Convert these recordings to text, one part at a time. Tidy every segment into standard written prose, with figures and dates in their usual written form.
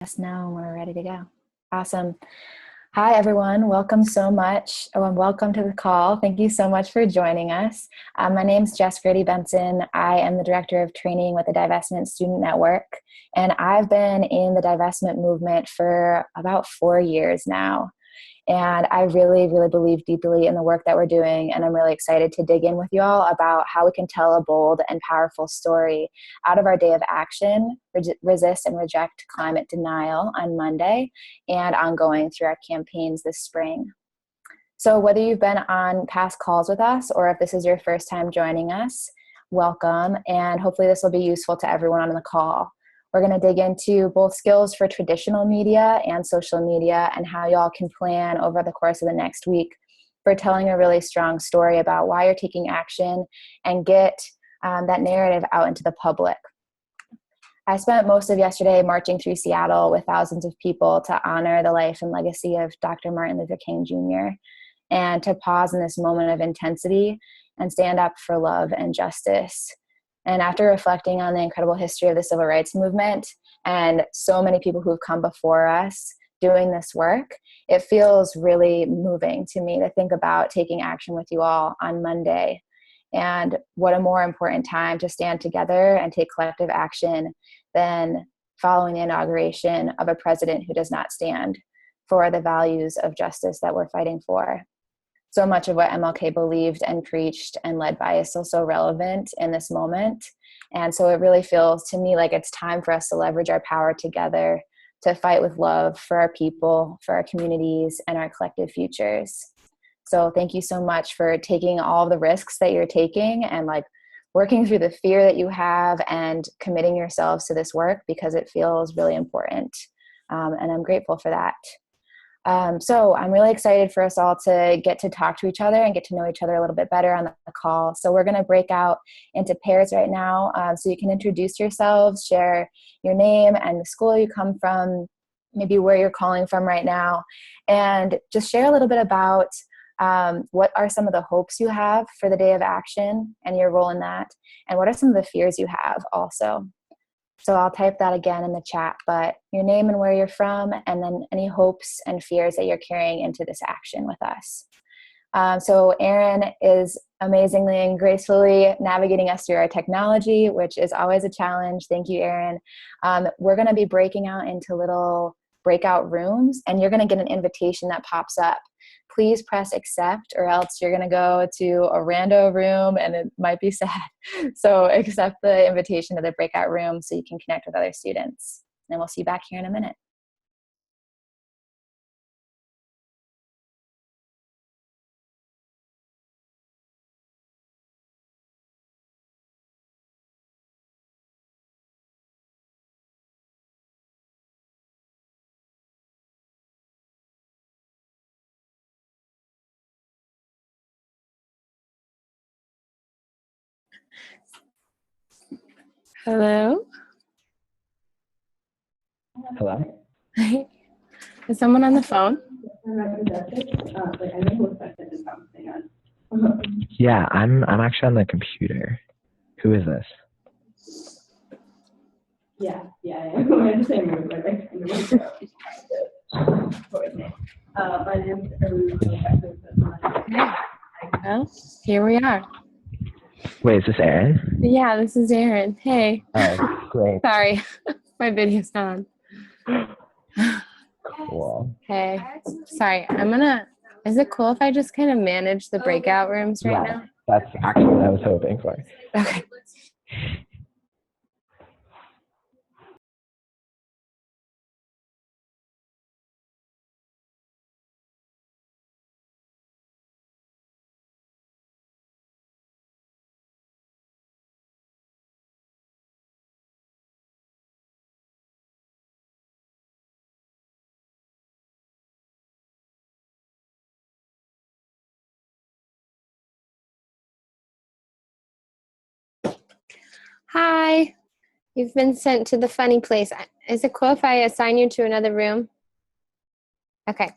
Yes, now we're ready to go. Awesome. Hi, everyone. Welcome so much. And welcome to the call. Thank you so much for joining us. My name is Jess Grady Benson. I am the Director of Training with the Divestment Student Network, and I've been in the divestment movement for about 4 years now. And I really, really believe deeply in the work that we're doing. And I'm really excited to dig in with you all about how we can tell a bold and powerful story out of our day of action, resist and reject climate denial on Monday, and ongoing through our campaigns this spring. So whether you've been on past calls with us or if this is your first time joining us, welcome. And hopefully this will be useful to everyone on the call. We're going to dig into both skills for traditional media and social media and how y'all can plan over the course of the next week for telling a really strong story about why you're taking action and get that narrative out into the public. I spent most of yesterday marching through Seattle with thousands of people to honor the life and legacy of Dr. Martin Luther King Jr. and to pause in this moment of intensity and stand up for love and justice. And after reflecting on the incredible history of the civil rights movement and so many people who've come before us doing this work, it feels really moving to me to think about taking action with you all on Monday. And what a more important time to stand together and take collective action than following the inauguration of a president who does not stand for the values of justice that we're fighting for. So much of what MLK believed and preached and led by is still so relevant in this moment. And so it really feels to me like it's time for us to leverage our power together to fight with love for our people, for our communities, and our collective futures. So thank you so much for taking all the risks that you're taking and working through the fear that you have and committing yourselves to this work because it feels really important. And I'm grateful for that. So I'm really excited for us all to get to talk to each other and get to know each other a little bit better on the call. So we're going to break out into pairs right now. So you can introduce yourselves, share your name and the school you come from, maybe where you're calling from right now, and just share a little bit about what are some of the hopes you have for the day of action and your role in that, and what are some of the fears you have also. So I'll type that again in the chat, but your name and where you're from, and then any hopes and fears that you're carrying into this action with us. So Erin is amazingly and gracefully navigating us through our technology, which is always a challenge. Thank you, Erin. We're going to be breaking out into little breakout rooms, and you're going to get an invitation that pops up. Please press accept or else you're going to go to a rando room and it might be sad. So accept the invitation to the breakout room so you can connect with other students. And we'll see you back here in a minute. Hello? Hello? Is someone on the phone? Yeah, I'm actually on the computer. Who is this? Yeah, we're in the same room, but my name's Well, here we are. Wait, is this Erin? Yeah, this is Erin. Hey. Oh, great. Sorry, my video's not on. Cool. Hey. Sorry, is it cool if I just kind of manage the breakout rooms right now? That's actually what I was hoping for. Okay. Hi. You've been sent to the funny place. Is it cool if I assign you to another room? Okay.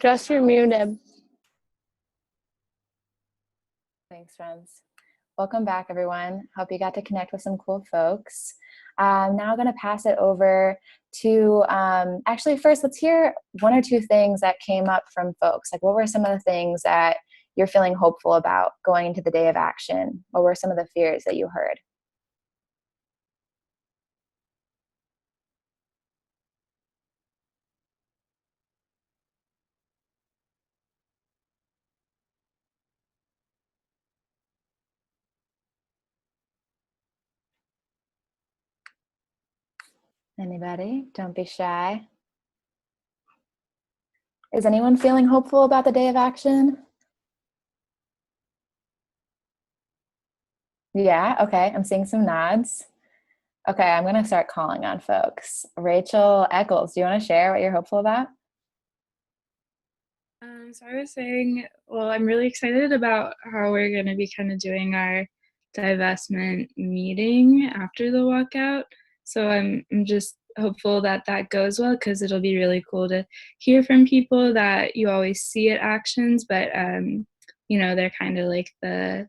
Just you're muted. Thanks, friends. Welcome back, everyone. Hope you got to connect with some cool folks. I'm now going to pass it over to, actually, first, let's hear one or two things that came up from folks. Like, what were some of the things that you're feeling hopeful about going into the day of action? What were some of the fears that you heard? Anybody? Don't be shy. Is anyone feeling hopeful about the day of action? Yeah, okay, I'm seeing some nods. Okay, I'm gonna start calling on folks. Rachel Eccles, do you wanna share what you're hopeful about? So I was saying, well, I'm really excited about how we're going to be kind of doing our divestment meeting after the walkout. So I'm just hopeful that that goes well, because it'll be really cool to hear from people that you always see at actions, but they're kind of like the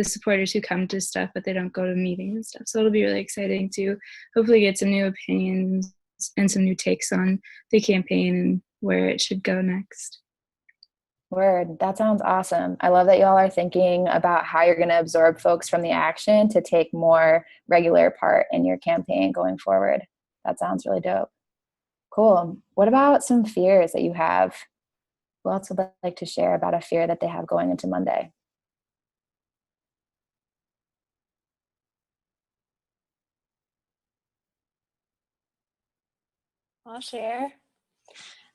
supporters who come to stuff, but they don't go to meetings and stuff. So it'll be really exciting to hopefully get some new opinions and some new takes on the campaign and where it should go next. Word, that sounds awesome. I love that y'all are thinking about how you're gonna absorb folks from the action to take more regular part in your campaign going forward. That sounds really dope. Cool. What about some fears that you have? Who else would like to share about a fear that they have going into Monday? I'll share.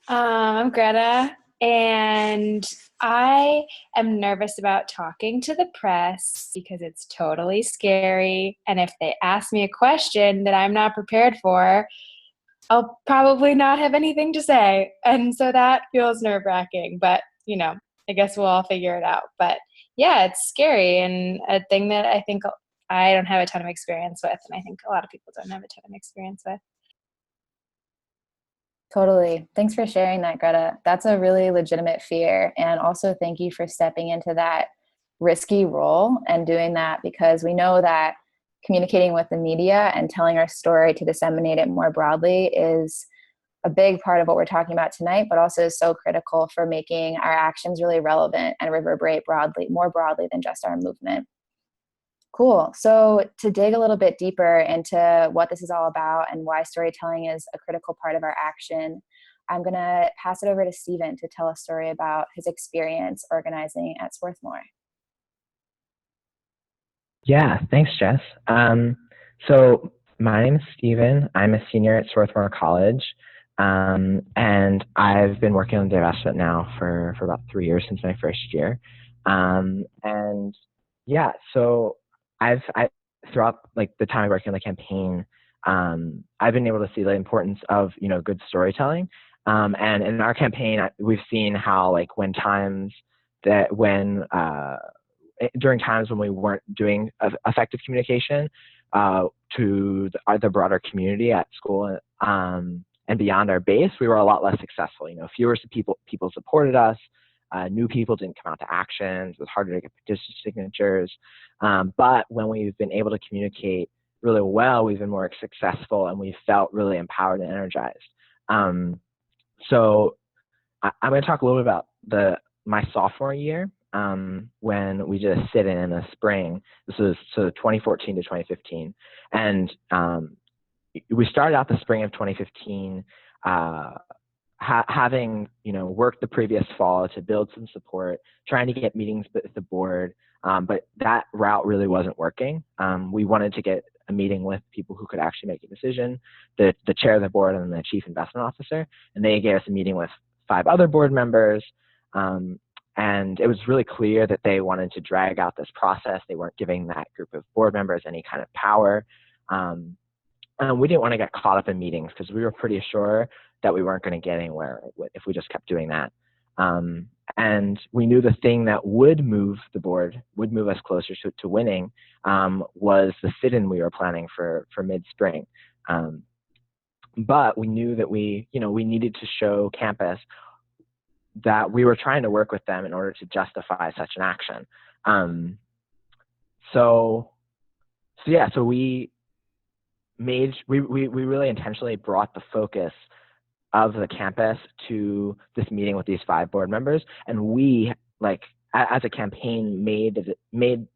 I'm Greta, and I am nervous about talking to the press because it's totally scary. And if they ask me a question that I'm not prepared for, I'll probably not have anything to say. And so that feels nerve-wracking, but I guess we'll all figure it out. But yeah, it's scary and a thing that I think I don't have a ton of experience with, and I think a lot of people don't have a ton of experience with. Totally. Thanks for sharing that, Greta. That's a really legitimate fear. And also thank you for stepping into that risky role and doing that, because we know that communicating with the media and telling our story to disseminate it more broadly is a big part of what we're talking about tonight, but also is so critical for making our actions really relevant and reverberate broadly, more broadly than just our movement. Cool. So to dig a little bit deeper into what this is all about and why storytelling is a critical part of our action, I'm going to pass it over to Stephen to tell a story about his experience organizing at Swarthmore. Yeah, thanks, Jess. So my name is Stephen. I'm a senior at Swarthmore College, and I've been working on divestment now for about 3 years, since my first year. And yeah, so I throughout like the time working on the campaign, I've been able to see the importance of good storytelling. And in our campaign, we've seen how during times when we weren't doing effective communication to the broader community at school and beyond our base, we were a lot less successful. Fewer people supported us. New people didn't come out to actions. It was harder to get petition signatures. But when we've been able to communicate really well, we've been more successful, and we felt really empowered and energized. So I'm going to talk a little bit about my sophomore year, when we did a sit-in in the spring. This was 2014 to 2015. And we started out the spring of 2015 having worked the previous fall to build some support, trying to get meetings with the board, but that route really wasn't working. We wanted to get a meeting with people who could actually make a decision, the chair of the board and the chief investment officer, and they gave us a meeting with 5 other board members. And it was really clear that they wanted to drag out this process. They weren't giving that group of board members any kind of power. And we didn't want to get caught up in meetings, because we were pretty sure that we weren't going to get anywhere if we just kept doing that. And we knew the thing that would move the board, would move us closer to winning, was the sit-in we were planning for mid-spring. But we knew that we needed to show campus that we were trying to work with them in order to justify such an action. So we really intentionally brought the focus of the campus to this meeting with these 5 board members, and we, like, as a campaign, made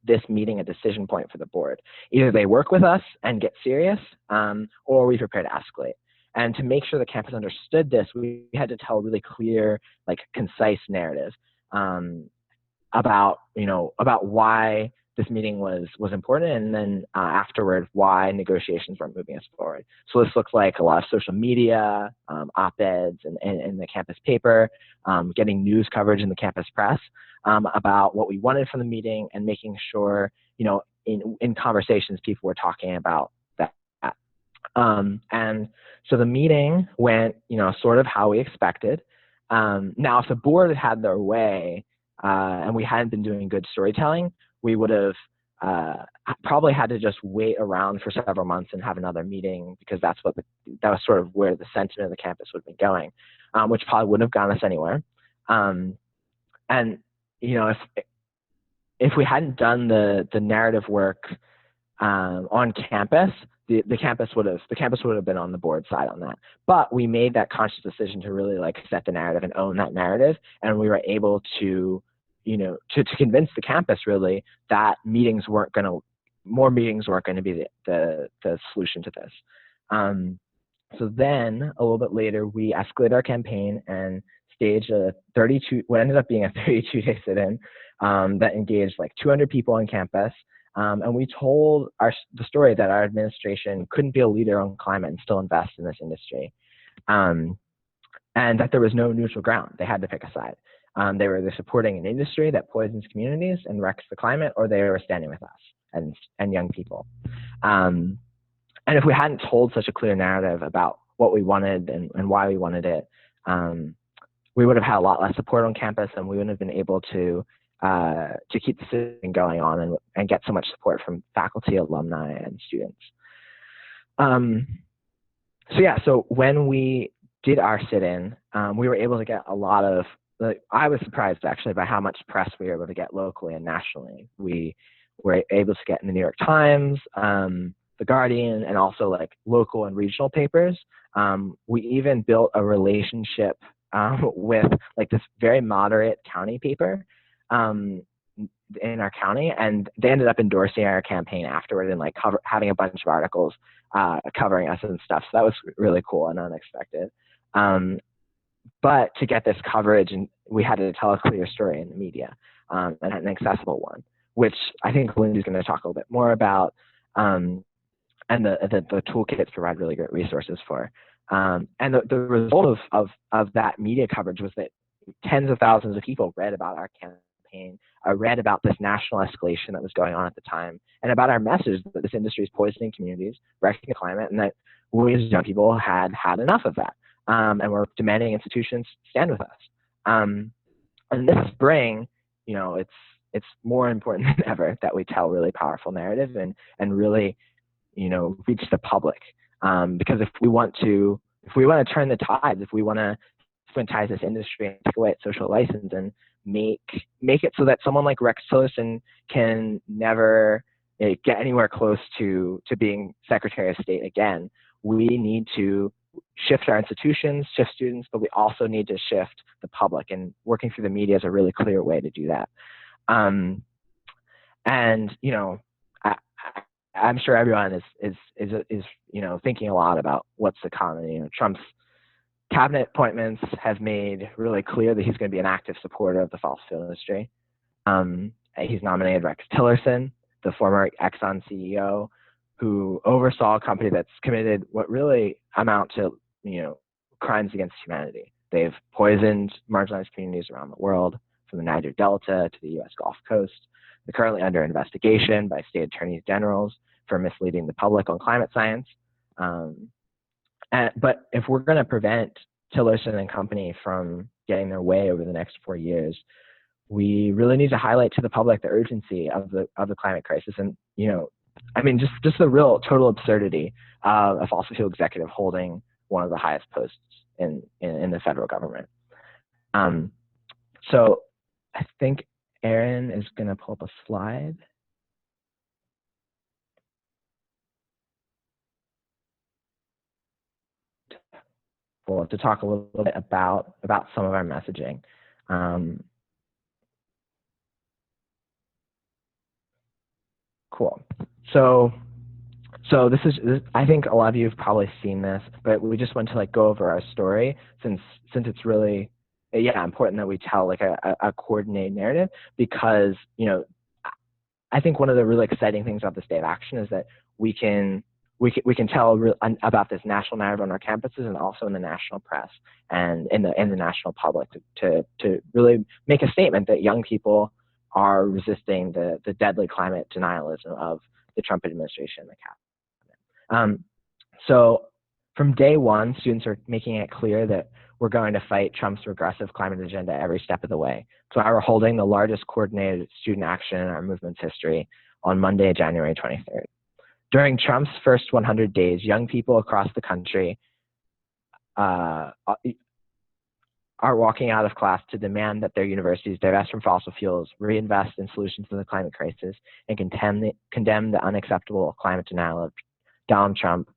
this meeting a decision point for the board. Either they work with us and get serious, or we prepare to escalate. And to make sure the campus understood this, we had to tell a really clear, like, concise narrative about why this meeting was important, and then afterward, why negotiations weren't moving us forward. So this looks like a lot of social media, op-eds in the campus paper, getting news coverage in the campus press about what we wanted from the meeting, and making sure, in conversations, people were talking about that. And so the meeting went, sort of how we expected. Now, if the board had their way and we hadn't been doing good storytelling, we would have probably had to just wait around for several months and have another meeting, because that was sort of where the sentiment of the campus would have been going, which probably wouldn't have gotten us anywhere. And if we hadn't done the narrative work on campus, the campus would have been on the board side on that. But we made that conscious decision to really, like, set the narrative and own that narrative, and we were able to convince the campus, really, that more meetings weren't going to be the solution to this. So then a little bit later, we escalated our campaign and staged what ended up being a 32-day sit-in that engaged like 200 people on campus. And we told the story that our administration couldn't be a leader on climate and still invest in this industry. And that there was no neutral ground. They had to pick a side. They were either supporting an industry that poisons communities and wrecks the climate, or they were standing with us and young people. And if we hadn't told such a clear narrative about what we wanted and why we wanted it, we would have had a lot less support on campus, and we wouldn't have been able to keep the system going on and get so much support from faculty, alumni, and students. So when we did our sit-in, we were able to get a lot of, I was surprised actually by how much press we were able to get locally and nationally. We were able to get in the New York Times, the Guardian, and also like local and regional papers. We even built a relationship with like this very moderate county paper in our county, and they ended up endorsing our campaign afterward and like having a bunch of articles covering us and stuff. So that was really cool and unexpected. But to get this coverage, and we had to tell a clear story in the media, and an accessible one, which I think Lindy's going to talk a little bit more about, and the toolkits provide really great resources for. And the result of that media coverage was that tens of thousands of people read about our campaign, read about this national escalation that was going on at the time, and about our message that this industry is poisoning communities, wrecking the climate, and that we as young people had enough of that. And we're demanding institutions stand with us. And this spring, it's more important than ever that we tell really powerful narrative and really, reach the public. Because if we want to turn the tides, if we want to stigmatize this industry and take away its social license and make it so that someone like Rex Tillerson can never get anywhere close to being Secretary of State again, we need to shift our institutions, shift students, but we also need to shift the public, and working through the media is a really clear way to do that. And I'm sure everyone is thinking a lot about what's to come. Trump's cabinet appointments have made really clear that he's going to be an active supporter of the fossil fuel industry. He's nominated Rex Tillerson, the former Exxon CEO, who oversaw a company that's committed what really amount to, crimes against humanity. They've poisoned marginalized communities around the world, from the Niger Delta to the U.S. Gulf Coast. They're currently under investigation by state attorneys generals for misleading the public on climate science. But if we're going to prevent Tillerson and company from getting their way over the next 4 years, we really need to highlight to the public the urgency of the climate crisis. And just the real total absurdity of a fossil fuel executive holding one of the highest posts in the federal government. So I think Erin is going to pull up a slide. Well, to talk a little bit about some of our messaging. Cool. So this is, I think a lot of you have probably seen this, but we just want to like go over our story since it's really, important that we tell like a coordinated narrative, because, I think one of the really exciting things about this day of action is that we can tell about this national narrative on our campuses and also in the national press and in the national public to really make a statement that young people are resisting the deadly climate denialism of the Trump administration and the cabinet. So from day one, students are making it clear that we're going to fight Trump's regressive climate agenda every step of the way. So we're holding the largest coordinated student action in our movement's history on Monday, January 23rd. During Trump's first 100 days, young people across the country are walking out of class to demand that their universities divest from fossil fuels, reinvest in solutions to the climate crisis, and condemn the unacceptable climate denial of Donald Trump,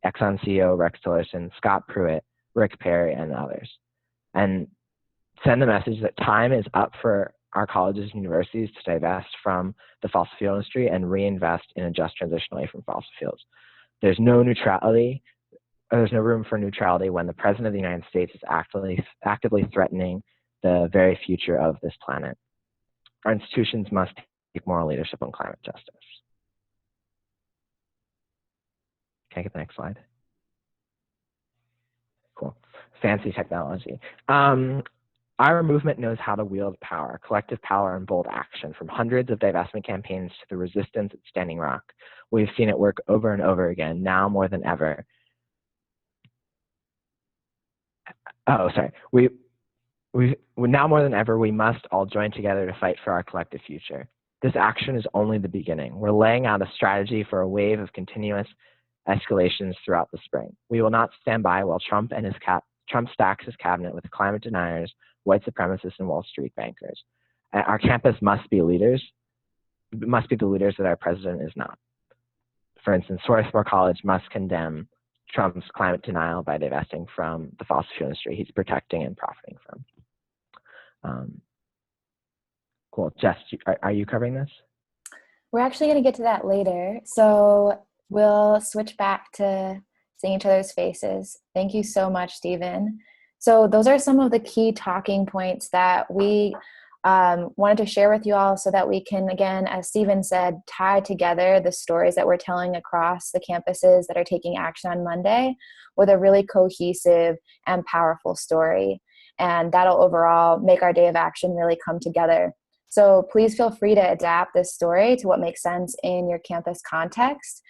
Exxon CEO Rex Tillerson, Scott Pruitt, Rick Perry, and others. And send the message that time is up for our colleges and universities to divest from the fossil fuel industry and reinvest in a just transition away from fossil fuels. There's no room for neutrality when the President of the United States is actively threatening the very future of this planet. Our institutions must take moral leadership on climate justice. Can I get the next slide? Cool. Fancy technology. Our movement knows how to wield power, collective power, and bold action, from hundreds of divestment campaigns to the resistance at Standing Rock. We've seen it work over and over again, now more than ever. Now more than ever, we must all join together to fight for our collective future. This action is only the beginning. We're laying out a strategy for a wave of continuous escalations throughout the spring. We will not stand by while Trump stacks his cabinet with climate deniers, white supremacists, and Wall Street bankers. Our campus must be the leaders that our president is not. For instance, Swarthmore College must condemn Trump's climate denial by divesting from the fossil fuel industry he's protecting and profiting from. Cool. Jess, are you covering this? We're actually going to get to that later. So we'll switch back to seeing each other's faces. Thank you so much, Stephen. So those are some of the key talking points that we wanted to share with you all so that we can, again, as Stephen said, tie together the stories that we're telling across the campuses that are taking action on Monday with a really cohesive and powerful story. And that'll overall make our day of action really come together. So please feel free to adapt this story to what makes sense in your campus context.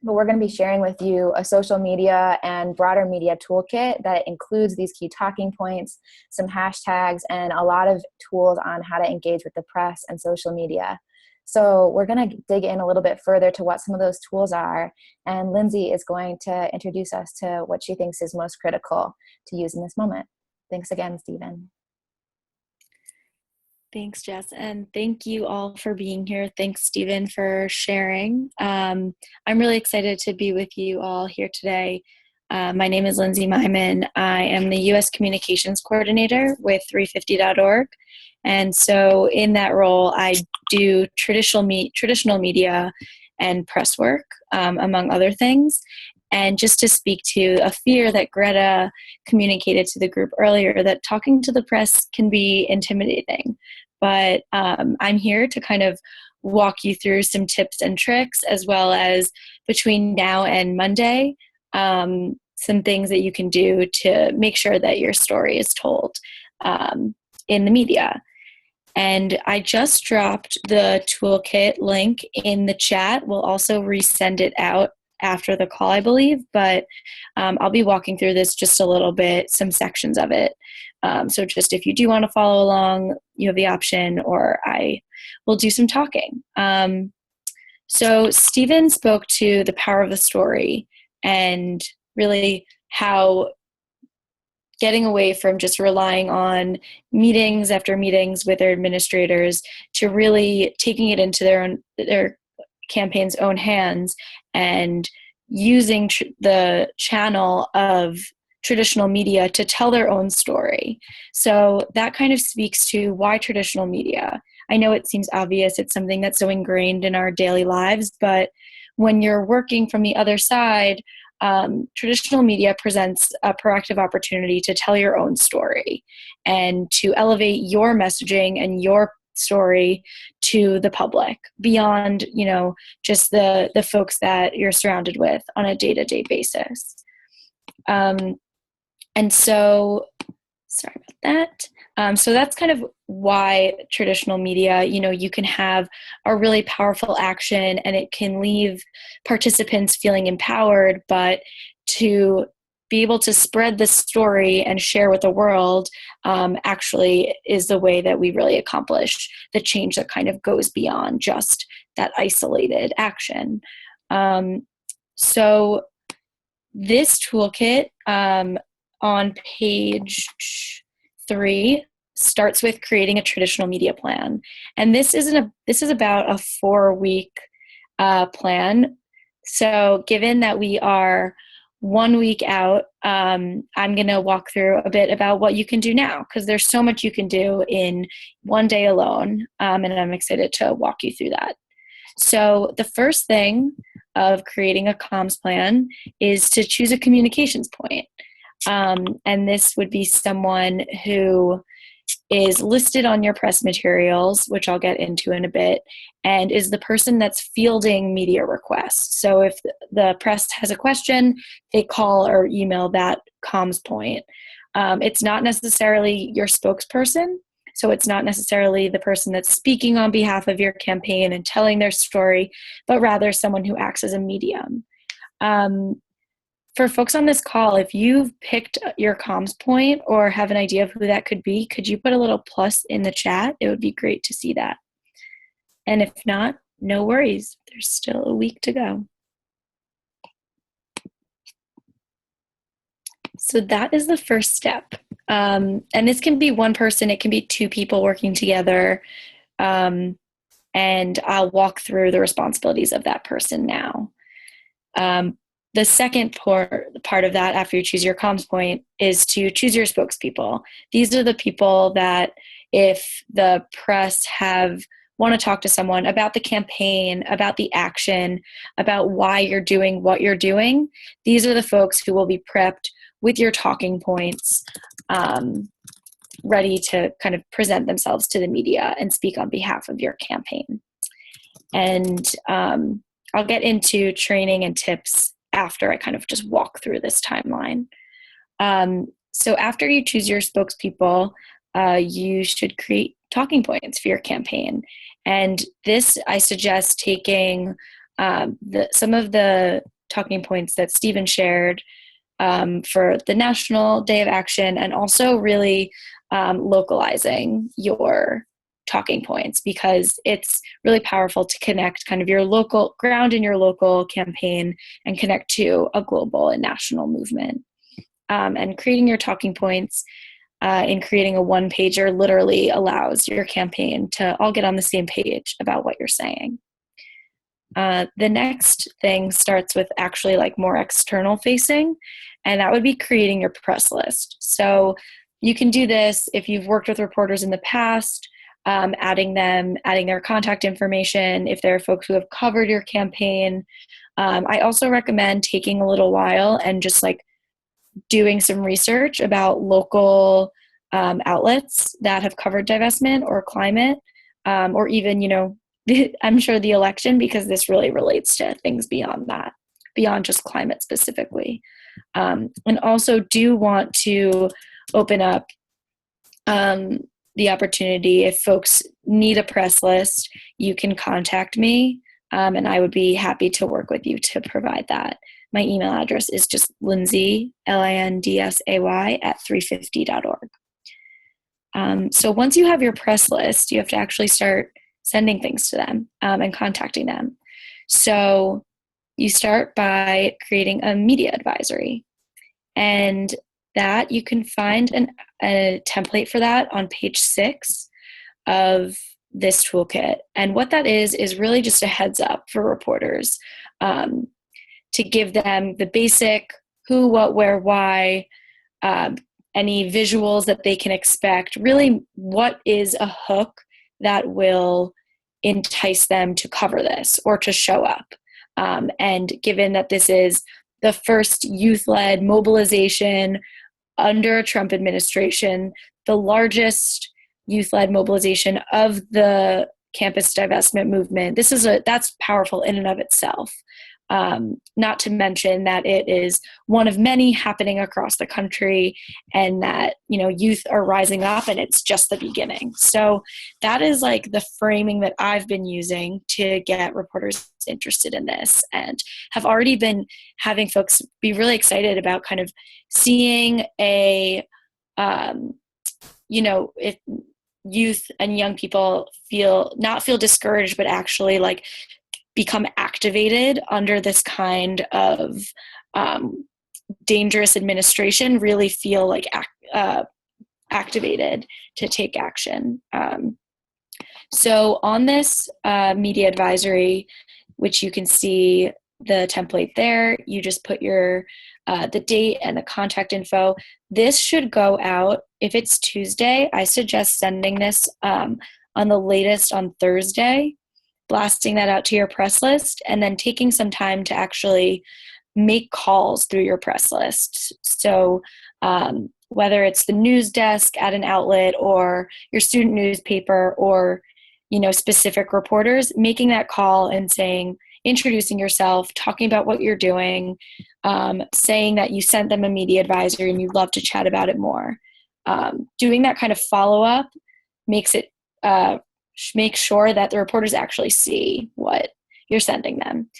But we're going to be sharing with you a social media and broader media toolkit that includes these key talking points, some hashtags, and a lot of tools on how to engage with the press and social media. So we're going to dig in a little bit further to what some of those tools are. And Lindsay is going to introduce us to what she thinks is most critical to use in this moment. Thanks again, Stephen. Thanks, Jess, and thank you all for being here. Thanks, Stephen, for sharing. I'm really excited to be with you all here today. My name is Lindsay Myman. I am the U.S. Communications Coordinator with 350.org, and so in that role, I do traditional media and press work, among other things. And just to speak to a fear that Greta communicated to the group earlier, that talking to the press can be intimidating. But I'm here to kind of walk you through some tips and tricks, as well as between now and Monday, some things that you can do to make sure that your story is told in the media. And I just dropped the toolkit link in the chat. We'll also resend it out after the call, I believe, but I'll be walking through this just a little bit, some sections of it. So just if you do want to follow along, you have the option, or I will do some talking. So Stephen spoke to the power of the story and really how getting away from just relying on meetings after meetings with their administrators to really taking it into their campaign's own hands and using the channel of traditional media to tell their own story. So that kind of speaks to why traditional media. I know it seems obvious, it's something that's so ingrained in our daily lives, but when you're working from the other side, traditional media presents a proactive opportunity to tell your own story and to elevate your messaging and your story to the public beyond, just the folks that you're surrounded with on a day-to-day basis. And so, sorry about that. So that's kind of why traditional media, you can have a really powerful action and it can leave participants feeling empowered, but to be able to spread the story and share with the world actually is the way that we really accomplish the change that kind of goes beyond just that isolated action. So this toolkit on page 3 starts with creating a traditional media plan. And this is about a 4-week plan. So given that we are 1 week out, I'm going to walk through a bit about what you can do now, because there's so much you can do in one day alone, and I'm excited to walk you through that. So the first thing of creating a comms plan is to choose a communications point. And this would be someone who is listed on your press materials, which I'll get into in a bit, and is the person that's fielding media requests. So if the press has a question, they call or email that comms point. It's not necessarily your spokesperson, so it's not necessarily the person that's speaking on behalf of your campaign and telling their story, but rather someone who acts as a medium. For folks on this call, if you've picked your comms point or have an idea of who that could be, could you put a little plus in the chat? It would be great to see that. And if not, no worries. There's still a week to go. So that is the first step. And this can be one person, it can be 2 people working together. And I'll walk through the responsibilities of that person now. The second part of that, after you choose your comms point, is to choose your spokespeople. These are the people that if the press want to talk to someone about the campaign, about the action, about why you're doing what you're doing, these are the folks who will be prepped with your talking points, ready to kind of present themselves to the media and speak on behalf of your campaign. And I'll get into training and tips after I kind of just walk through this timeline. So after you choose your spokespeople, you should create talking points for your campaign. And this, I suggest taking some of the talking points that Stephen shared for the National Day of Action, and also really localizing your talking points, because it's really powerful to connect kind of your local ground in your local campaign and connect to a global and national movement. And creating your talking points in creating a one-pager literally allows your campaign to all get on the same page about what you're saying. The next thing starts with actually like more external facing, and that would be creating your press list. So you can do this if you've worked with reporters in the past, adding their contact information, if there are folks who have covered your campaign. I also recommend taking a little while and just like doing some research about local outlets that have covered divestment or climate, or even, I'm sure the election, because this really relates to things beyond that, beyond just climate specifically. And also do want to open up the opportunity, if folks need a press list, you can contact me, and I would be happy to work with you to provide that. My email address is just Lindsay, LINDSAY @350.org. So once you have your press list, you have to actually start sending things to them and contacting them. So you start by creating a media advisory. And that, you can find a template for that on page 6 of this toolkit. And what that is really just a heads up for reporters, to give them the basic who, what, where, why, any visuals that they can expect, really what is a hook that will entice them to cover this or to show up. And given that this is the first youth-led mobilization under a Trump administration, the largest youth-led mobilization of the campus divestment movement, that's powerful in and of itself. Not to mention that it is one of many happening across the country, and that, youth are rising up and it's just the beginning. So that is like the framing that I've been using to get reporters interested in this, and have already been having folks be really excited about kind of seeing if youth and young people not feel discouraged, but actually like become activated under this kind of dangerous administration, really feel like activated to take action. So on this media advisory, which you can see the template there, you just put your the date and the contact info. This should go out, if it's Tuesday, I suggest sending this on the latest on Thursday, blasting that out to your press list, and then taking some time to actually make calls through your press list. So whether it's the news desk at an outlet or your student newspaper or, specific reporters, making that call and introducing yourself, talking about what you're doing, saying that you sent them a media advisory and you'd love to chat about it more. Doing that kind of follow-up makes sure that the reporters actually see what you're sending them.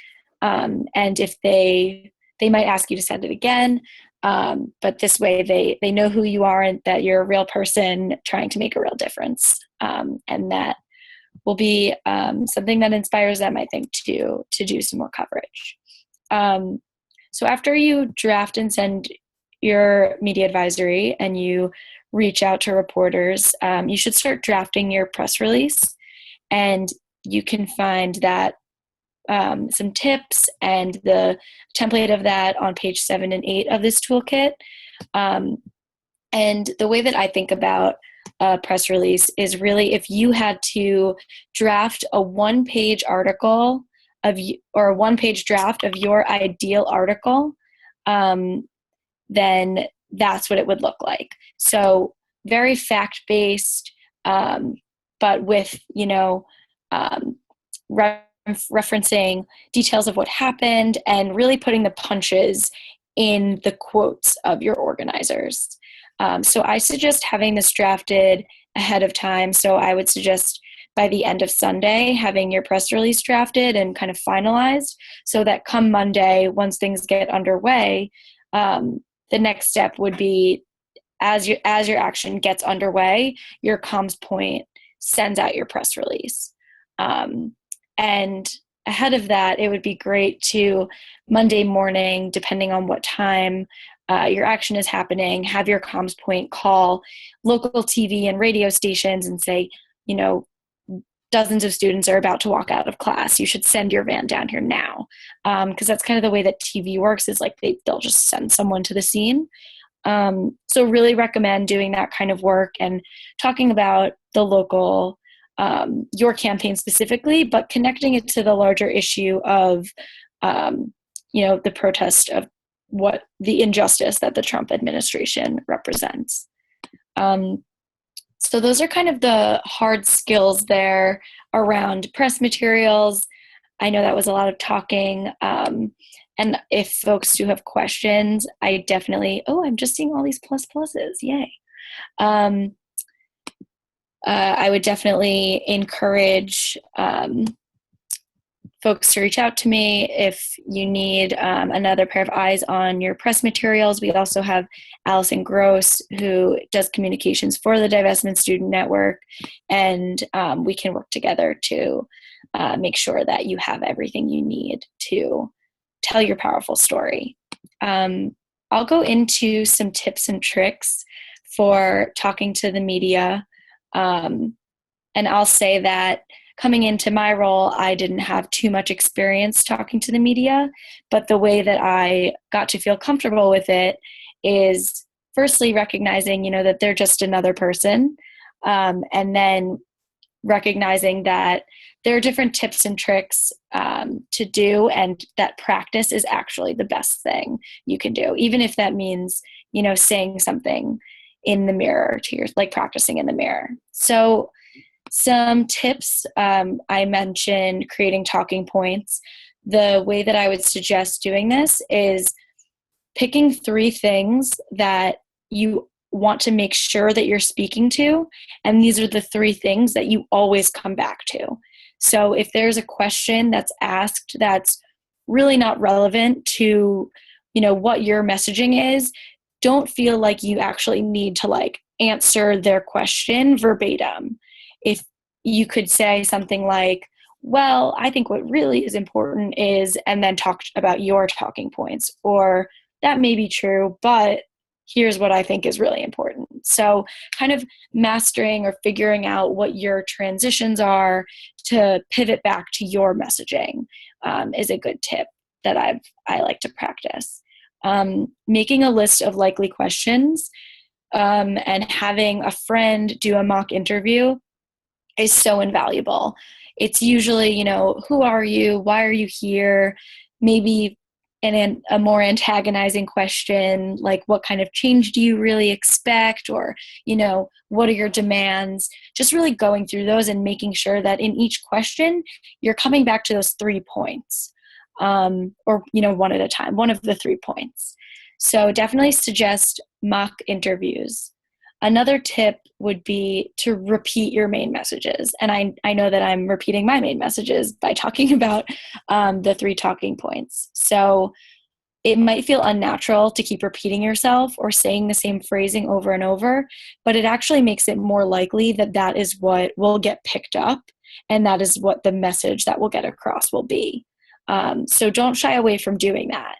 And if they might ask you to send it again, but this way they know who you are and that you're a real person trying to make a real difference. And that will be something that inspires them, I think, to do some more coverage. So after you draft and send your media advisory and you reach out to reporters, you should start drafting your press release, and you can find that some tips and the template of that on page 7 and 8 of this toolkit. And the way that I think about a press release is really if you had to draft a one-page article or a one-page draft of your ideal article, then that's what it would look like. So very fact-based, but with, referencing details of what happened and really putting the punches in the quotes of your organizers. So I suggest having this drafted ahead of time. So I would suggest by the end of Sunday, having your press release drafted and kind of finalized, so that come Monday, once things get underway, the next step would be as your action gets underway, your comms point sends out your press release. And ahead of that, it would be great to Monday morning, depending on what time your action is happening, have your comms point call local TV and radio stations and say, dozens of students are about to walk out of class. You should send your van down here now. Because that's kind of the way that TV works, is like they'll just send someone to the scene. So really recommend doing that kind of work and talking about the local, your campaign specifically, but connecting it to the larger issue of, the protest of what the injustice that the Trump administration represents. So those are kind of the hard skills there around press materials. I know that was a lot of talking. And if folks do have questions, I definitely, I'm just seeing all these pluses, yay. I would definitely encourage folks to reach out to me if you need another pair of eyes on your press materials. We also have Allison Gross, who does communications for the Divestment Student Network, and we can work together to make sure that you have everything you need to tell your powerful story. I'll go into some tips and tricks for talking to the media. And I'll say that coming into my role, I didn't have too much experience talking to the media, but the way that I got to feel comfortable with it is firstly recognizing, that they're just another person, and then recognizing that there are different tips and tricks to do, and that practice is actually the best thing you can do, even if that means, saying something in the mirror like practicing in the mirror. So some tips, I mentioned creating talking points. The way that I would suggest doing this is picking 3 things that you want to make sure that you're speaking to, and these are the 3 things that you always come back to. So if there's a question that's asked that's really not relevant to, what your messaging is, don't feel like you actually need to answer their question verbatim. If you could say something like, well, I think what really is important is, and then talk about your talking points, or that may be true, but here's what I think is really important. So kind of mastering or figuring out what your transitions are to pivot back to your messaging is a good tip that I like to practice. Making a list of likely questions and having a friend do a mock interview is so invaluable. It's usually, who are you? Why are you here? Maybe a more antagonizing question, like what kind of change do you really expect? Or, what are your demands? Just really going through those and making sure that in each question, you're coming back to those 3 points, or, one at a time, one of the 3 points. So definitely suggest mock interviews. Another tip would be to repeat your main messages. And I know that I'm repeating my main messages by talking about the 3 talking points. So it might feel unnatural to keep repeating yourself or saying the same phrasing over and over, but it actually makes it more likely that that is what will get picked up, and that is what the message that will get across will be. So don't shy away from doing that.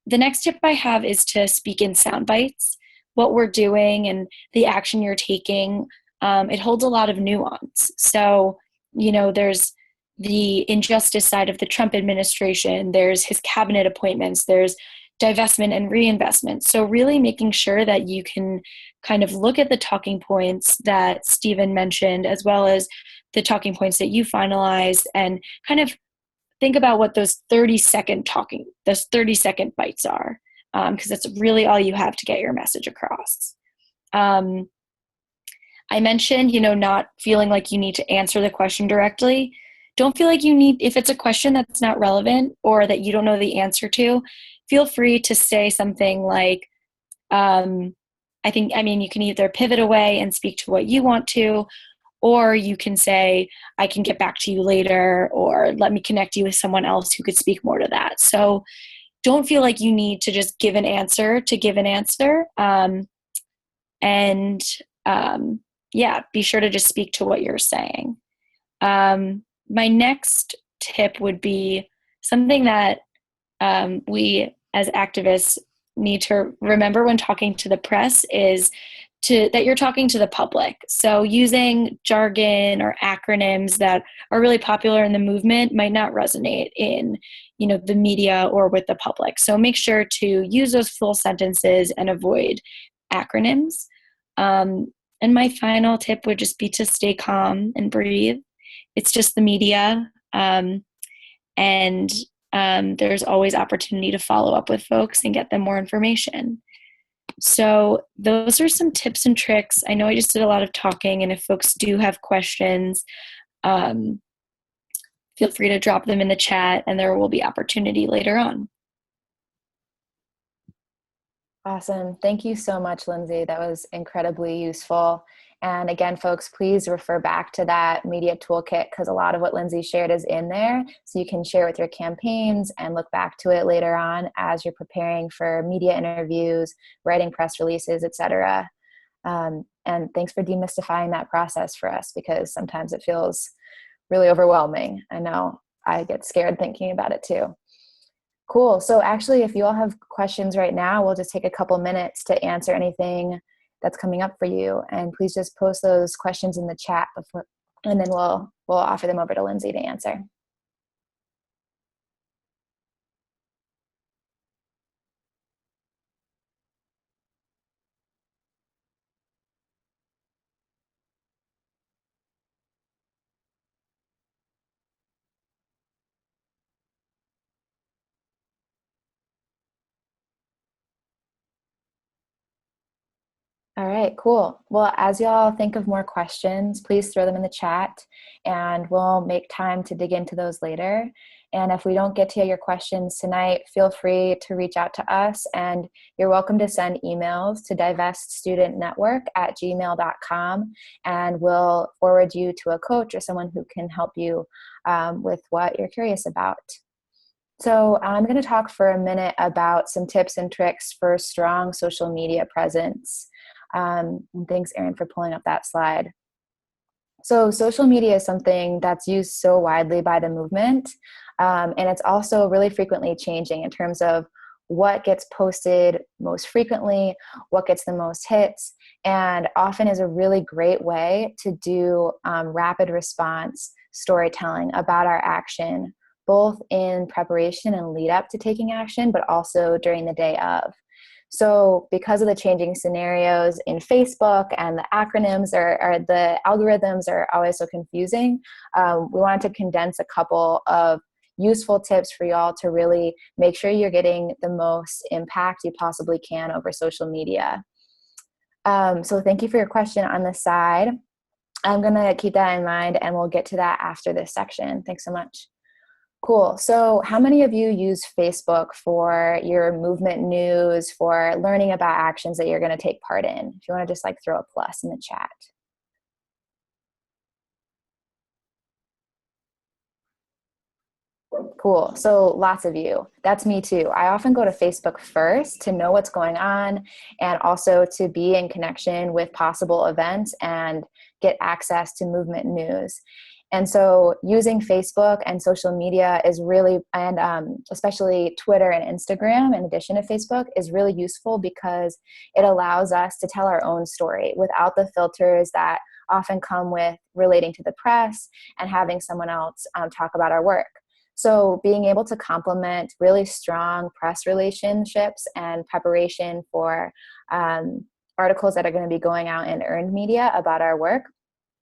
The next tip I have is to speak in sound bites. What we're doing and the action you're taking, it holds a lot of nuance. So, there's the injustice side of the Trump administration, there's his cabinet appointments, there's divestment and reinvestment. So really making sure that you can kind of look at the talking points that Stephen mentioned, as well as the talking points that you finalize, and kind of think about what those 30-second bites are. Because that's really all you have to get your message across. I mentioned, not feeling like you need to answer the question directly. Don't feel like you need, if it's a question that's not relevant or that you don't know the answer to, feel free to say something like, you can either pivot away and speak to what you want to, or you can say, I can get back to you later, or let me connect you with someone else who could speak more to that. So don't feel like you need to just give an answer to give an answer. Be sure to just speak to what you're saying. My next tip would be something that we as activists need to remember when talking to the press is that you're talking to the public. So using jargon or acronyms that are really popular in the movement might not resonate in, the media or with the public. So make sure to use those full sentences and avoid acronyms. And my final tip would just be to stay calm and breathe. It's just the media. There's always opportunity to follow up with folks and get them more information. So those are some tips and tricks. I know I just did a lot of talking, and if folks do have questions, feel free to drop them in the chat, and there will be opportunity later on. Awesome. Thank you so much, Lindsay. That was incredibly useful. And again, folks, please refer back to that media toolkit, because a lot of what Lindsay shared is in there. So you can share with your campaigns and look back to it later on as you're preparing for media interviews, writing press releases, etc. And thanks for demystifying that process for us, because sometimes it feels really overwhelming. I know I get scared thinking about it too. Cool. So actually, if you all have questions right now, we'll just take a couple minutes to answer anything that's coming up for you. And please just post those questions in the chat before, and then we'll offer them over to Lindsay to answer. All right, cool. Well, as y'all think of more questions, please throw them in the chat and we'll make time to dig into those later. And if we don't get to your questions tonight, feel free to reach out to us, and you're welcome to send emails to diveststudentnetwork@gmail.com, and we'll forward you to a coach or someone who can help you with what you're curious about. So I'm going to talk for a minute about some tips and tricks for strong social media presence. And thanks, Erin, for pulling up that slide. So social media is something that's used so widely by the movement, and it's also really frequently changing in terms of what gets posted most frequently, what gets the most hits, and often is a really great way to do rapid response storytelling about our action, both in preparation and lead up to taking action, but also during the day of. So because of the changing scenarios in Facebook and the acronyms or the algorithms are always so confusing, we wanted to condense a couple of useful tips for y'all to really make sure you're getting the most impact you possibly can over social media. So thank you for your question on the side. I'm going to keep that in mind, and we'll get to that after this section. Thanks so much. Cool. So how many of you use Facebook for your movement news, for learning about actions that you're going to take part in? If you want to just like throw a plus in the chat. Cool. So lots of you. That's me too. I often go to Facebook first to know what's going on, and also to be in connection with possible events and get access to movement news. And so using Facebook and social media is really, and especially Twitter and Instagram in addition to Facebook, is really useful because it allows us to tell our own story without the filters that often come with relating to the press and having someone else talk about our work. So being able to complement really strong press relationships and preparation for articles that are going to be going out in earned media about our work,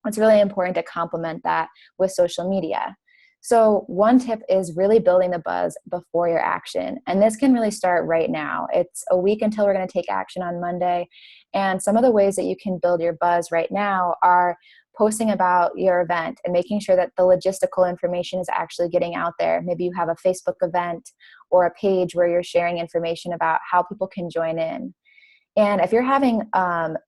it's really important to complement that with social media. So one tip is really building the buzz before your action. And this can really start right now. It's a week until we're going to take action on Monday. And some of the ways that you can build your buzz right now are posting about your event and making sure that the logistical information is actually getting out there. Maybe you have a Facebook event or a page where you're sharing information about how people can join in. And if you're having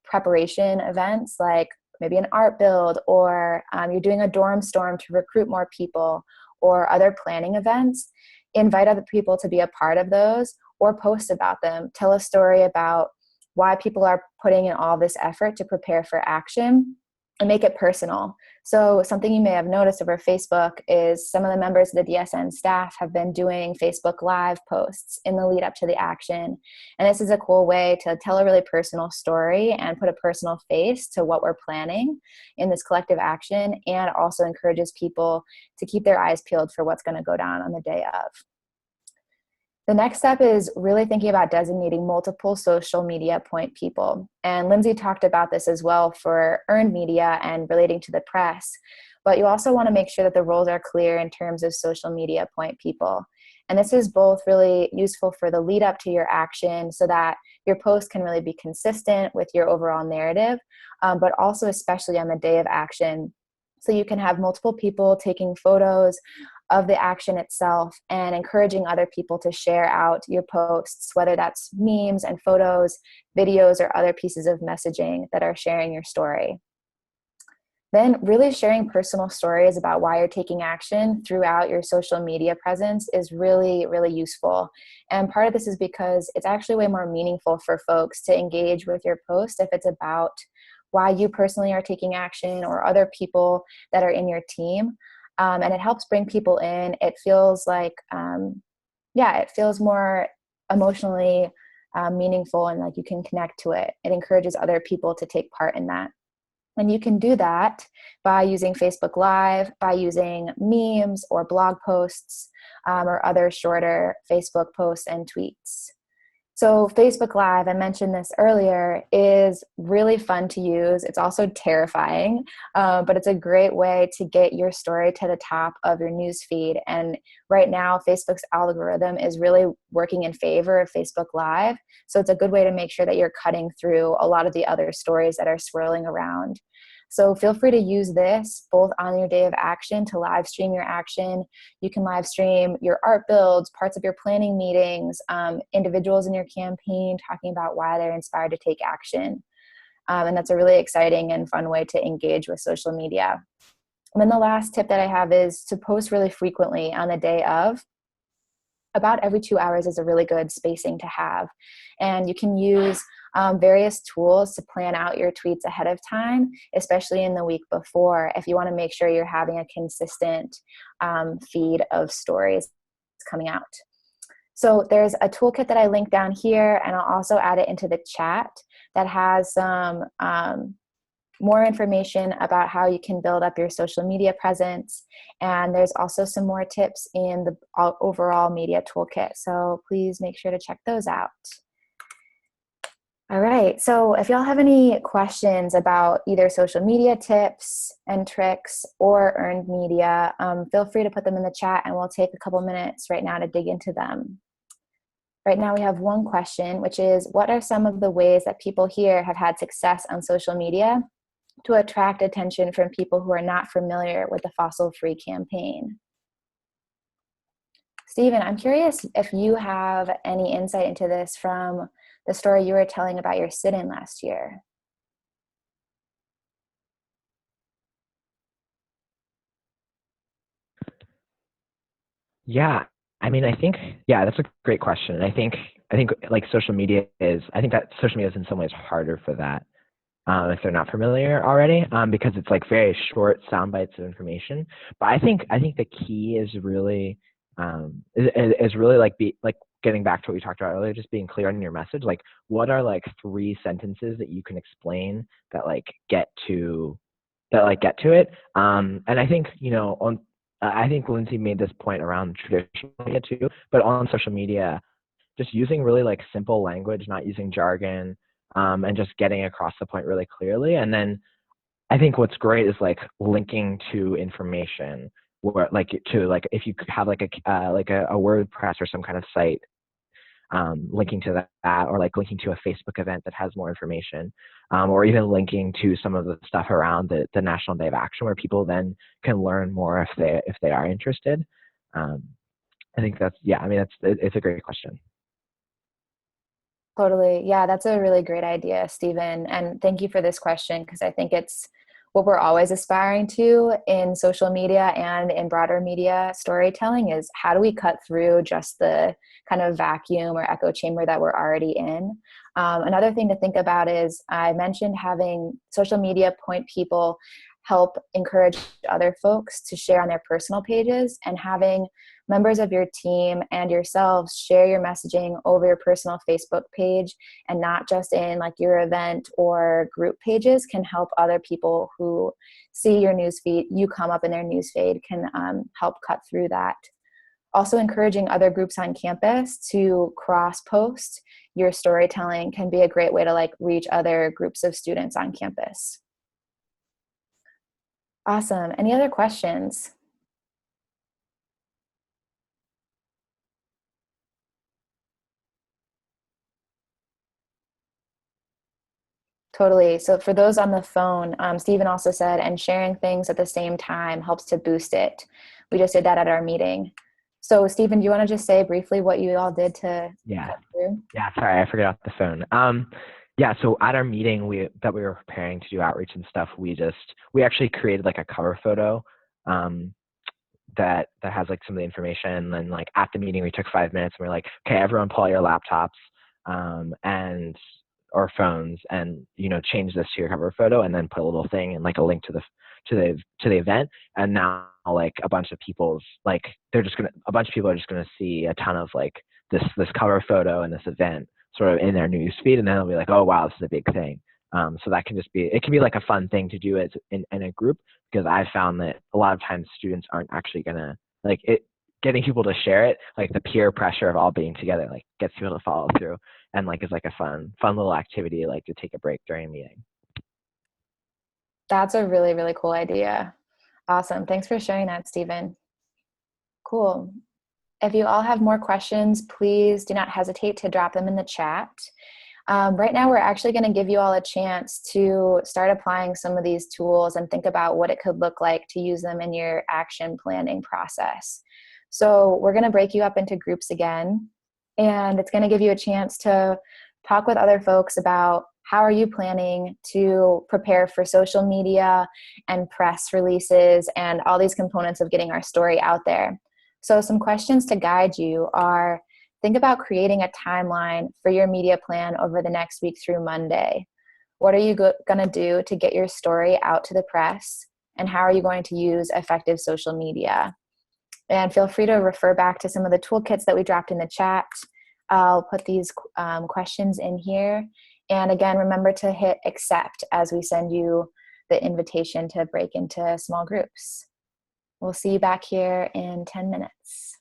preparation events like maybe an art build, or you're doing a dorm storm to recruit more people, or other planning events, invite other people to be a part of those or post about them. Tell a story about why people are putting in all this effort to prepare for action, and make it personal. So something you may have noticed over Facebook is some of the members of the DSN staff have been doing Facebook Live posts in the lead up to the action. And this is a cool way to tell a really personal story and put a personal face to what we're planning in this collective action, and also encourages people to keep their eyes peeled for what's going to go down on the day of. The next step is really thinking about designating multiple social media point people. And Lindsay talked about this as well for earned media and relating to the press. But you also want to make sure that the roles are clear in terms of social media point people. And this is both really useful for the lead up to your action so that your post can really be consistent with your overall narrative, but also especially on the day of action. So you can have multiple people taking photos of the action itself and encouraging other people to share out your posts, whether that's memes and photos, videos, or other pieces of messaging that are sharing your story. Then really sharing personal stories about why you're taking action throughout your social media presence is really, really useful. And part of this is because it's actually way more meaningful for folks to engage with your post if it's about why you personally are taking action or other people that are in your team. And it helps bring people in. It feels like yeah, it feels more emotionally meaningful, and like you can connect to it. It encourages other people to take part in that. And you can do that by using Facebook Live, by using memes or blog posts, or other shorter Facebook posts and tweets. So Facebook Live, I mentioned this earlier, is really fun to use. It's also terrifying, but it's a great way to get your story to the top of your news feed. And right now, Facebook's algorithm is really working in favor of Facebook Live. So it's a good way to make sure that you're cutting through a lot of the other stories that are swirling around. So feel free to use this both on your day of action to live stream your action. You can live stream your art builds, parts of your planning meetings, individuals in your campaign talking about why they're inspired to take action. And that's a really exciting and fun way to engage with social media. And then the last tip that I have is to post really frequently on the day of. About every 2 hours is a really good spacing to have. And you can use various tools to plan out your tweets ahead of time, especially in the week before, if you want to make sure you're having a consistent feed of stories coming out. So there's a toolkit that I link down here, and I'll also add it into the chat, that has some more information about how you can build up your social media presence. And there's also some more tips in the overall media toolkit. So please make sure to check those out. All right, so if y'all have any questions about either social media tips and tricks or earned media, feel free to put them in the chat, and we'll take a couple minutes right now to dig into them. Right now we have one question, which is, what are some of the ways that people here have had success on social media to attract attention from people who are not familiar with the fossil-free campaign? Stephen, I'm curious if you have any insight into this from the story you were telling about your sit-in last year. Yeah, I mean, I think, yeah, that's a great question. And I think like social media is, I think that social media is in some ways harder for that. If they're not familiar already, because it's like very short sound bites of information. But I think the key is really is really like getting back to what we talked about earlier, just being clear on your message. Like, what are like 3 sentences that you can explain that get to it. And I think I think Lindsay made this point around traditional media too, but on social media, just using really like simple language, not using jargon, and just getting across the point really clearly. And then I think what's great is like linking to information, where if you have like a WordPress or some kind of site, linking to that, or like linking to a Facebook event that has more information, or even linking to some of the stuff around the National Day of Action, where people then can learn more if they are interested. I think it's a great question. Totally. Yeah, that's a really great idea, Stephen. And thank you for this question, because I think it's what we're always aspiring to in social media and in broader media storytelling, is how do we cut through just the kind of vacuum or echo chamber that we're already in. Another thing to think about is, I mentioned having social media point people help encourage other folks to share on their personal pages, and having members of your team and yourselves share your messaging over your personal Facebook page and not just in like your event or group pages can help other people who see your newsfeed, you come up in their newsfeed, can help cut through that. Also, encouraging other groups on campus to cross-post your storytelling can be a great way to like reach other groups of students on campus. Awesome. Any other questions? Totally. So for those on the phone, Stephen also said, and sharing things at the same time helps to boost it. We just did that at our meeting. So Stephen, do you want to just say briefly what you all did to cut through? Yeah, sorry, I forgot the phone. So at our meeting that we were preparing to do outreach and stuff, we actually created like a cover photo that has like some of the information. And then like at the meeting, we took 5 minutes and we're like, okay, everyone pull out your laptops or phones, and change this to your cover photo, and then put a little thing and like a link to the event. And now like a bunch of people's like a bunch of people are just gonna see a ton of like this cover photo and this event sort of in their news feed, and then they'll be like, oh wow, this is a big thing. So that can just be, it can be like a fun thing to do in a group, because I found that a lot of times students aren't actually gonna like it. Getting people to share it, like the peer pressure of all being together, like gets people to follow through, and like is like a fun little activity, like to take a break during a meeting. That's a really, really cool idea. Awesome. Thanks for sharing that, Stephen. Cool. If you all have more questions, please do not hesitate to drop them in the chat. Right now, we're actually going to give you all a chance to start applying some of these tools and think about what it could look like to use them in your action planning process. So we're going to break you up into groups again, and it's going to give you a chance to talk with other folks about how are you planning to prepare for social media and press releases and all these components of getting our story out there. So some questions to guide you are, think about creating a timeline for your media plan over the next week through Monday. What are you going to do to get your story out to the press? And how are you going to use effective social media? And feel free to refer back to some of the toolkits that we dropped in the chat. I'll put these questions in here. And again, remember to hit accept as we send you the invitation to break into small groups. We'll see you back here in 10 minutes.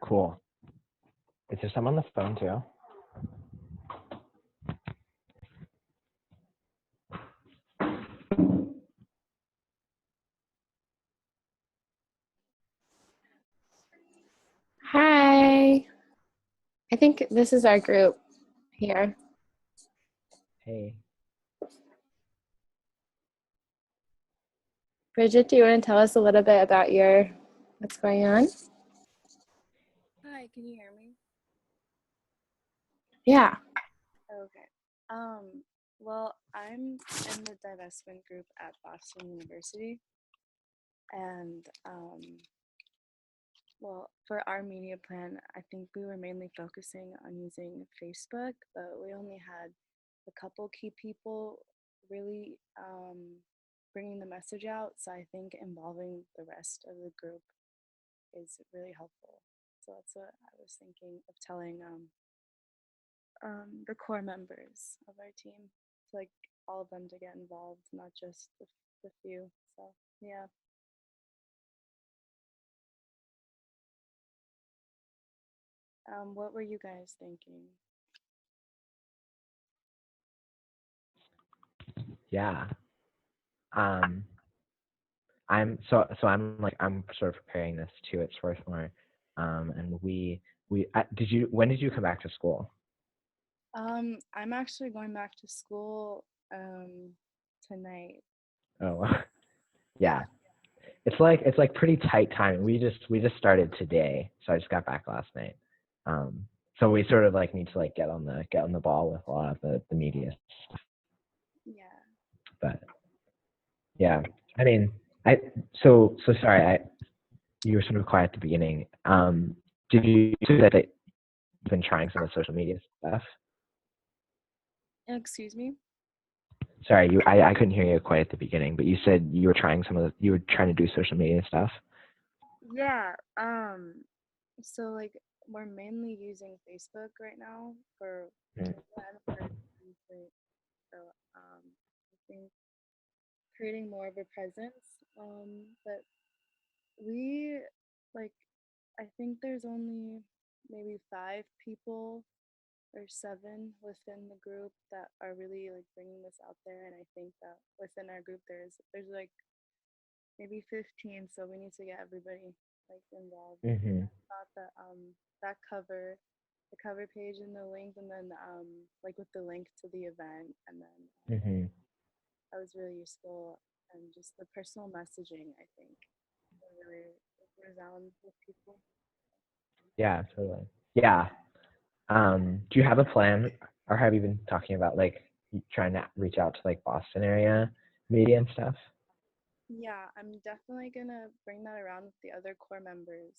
Cool. Is there someone on the phone too? Hi. I think this is our group here. Hey. Bridget, do you want to tell us a little bit about what's going on? Hi, can you hear me? Yeah. Okay. Well, I'm in the divestment group at Boston University, and well, for our media plan, I think we were mainly focusing on using Facebook, but we only had a couple key people really bringing the message out. So I think involving the rest of the group is really helpful. So that's what I was thinking of telling the core members of our team, to like all of them to get involved, not just the few. So yeah. What were you guys thinking? Yeah. I'm I'm sort of preparing this too at Swarthmore. And when did you come back to school? I'm actually going back to school tonight. Oh, yeah. It's like pretty tight timing. We just started today, so I just got back last night. So we sort of like need to like get on the ball with a lot of the media stuff. Yeah. But yeah, I mean, so sorry, you were sort of quiet at the beginning. Did you say that you've been trying some of the social media stuff? Excuse me? Sorry, I couldn't hear you quite at the beginning, but you said you were trying you were trying to do social media stuff. Yeah. So like we're mainly using Facebook right now for Mm. so I think creating more of a presence. But we like I think there's only maybe 5 people or 7 within the group that are really like bringing this out there, and I think that within our group there's like maybe 15, so we need to get everybody like involved. Mm-hmm. I thought that that cover the cover page and the link, and then like with the link to the event, and then Mm-hmm. that was really useful. And just the personal messaging, I think, really resounds with people. Yeah, totally. Yeah. Do you have a plan, or have you been talking about like trying to reach out to like Boston area media and stuff? Yeah, I'm definitely gonna bring that around with the other core members.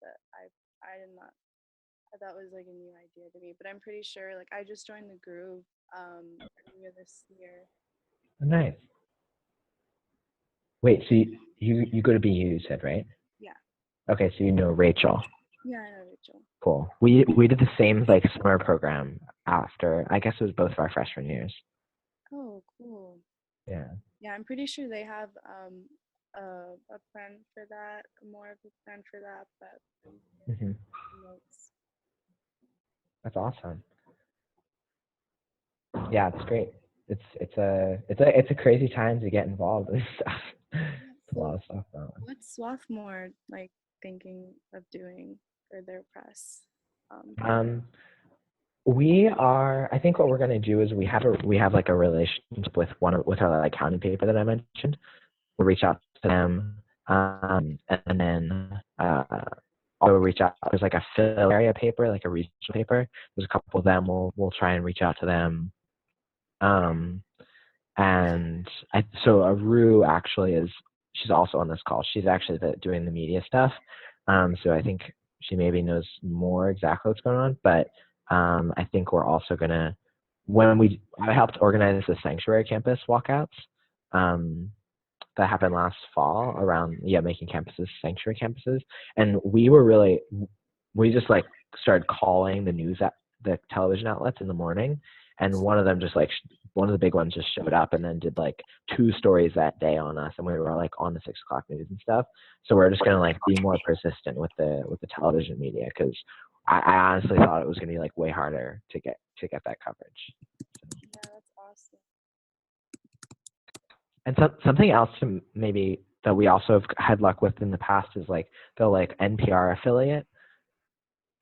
That I did not. That was like a new idea to me, but I'm pretty sure. Like I just joined the group earlier this year. Oh, nice. Wait, so you go to BU, you said, right? Yeah, Okay, so you know Rachel. yeah, I know Rachel. Cool. We did the same like summer program after. I guess it was both of our freshman years. Oh, cool. Yeah. Yeah, I'm pretty sure they have a plan for that, more of a plan for that, but Hmm. notes. That's awesome. Yeah, it's great. It's a crazy time to get involved in stuff. It's a lot So, of stuff going on. what's Swarthmore like thinking of doing for their press? I think what we're gonna do is we have like a relationship with with our like county paper that I mentioned. We'll reach out to them, and then also reach out. There's like a Phil area paper, like a regional paper. There's a couple of them. We'll try and reach out to them. And so Aru actually she's also on this call. She's actually doing the media stuff. So I think she maybe knows more exactly what's going on. But I think we're also gonna I helped organize the sanctuary campus walkouts. That happened last fall around making campuses sanctuary campuses, and we just like started calling the television outlets in the morning, and one of them one of the big ones just showed up and then did like 2 stories that day on us, and we were like on the 6 o'clock news and stuff. So we're just gonna like be more persistent with the television media, because I honestly thought it was gonna be like way harder to get that coverage. Yeah, that's awesome. And something else maybe that we also have had luck with in the past is like the like NPR affiliate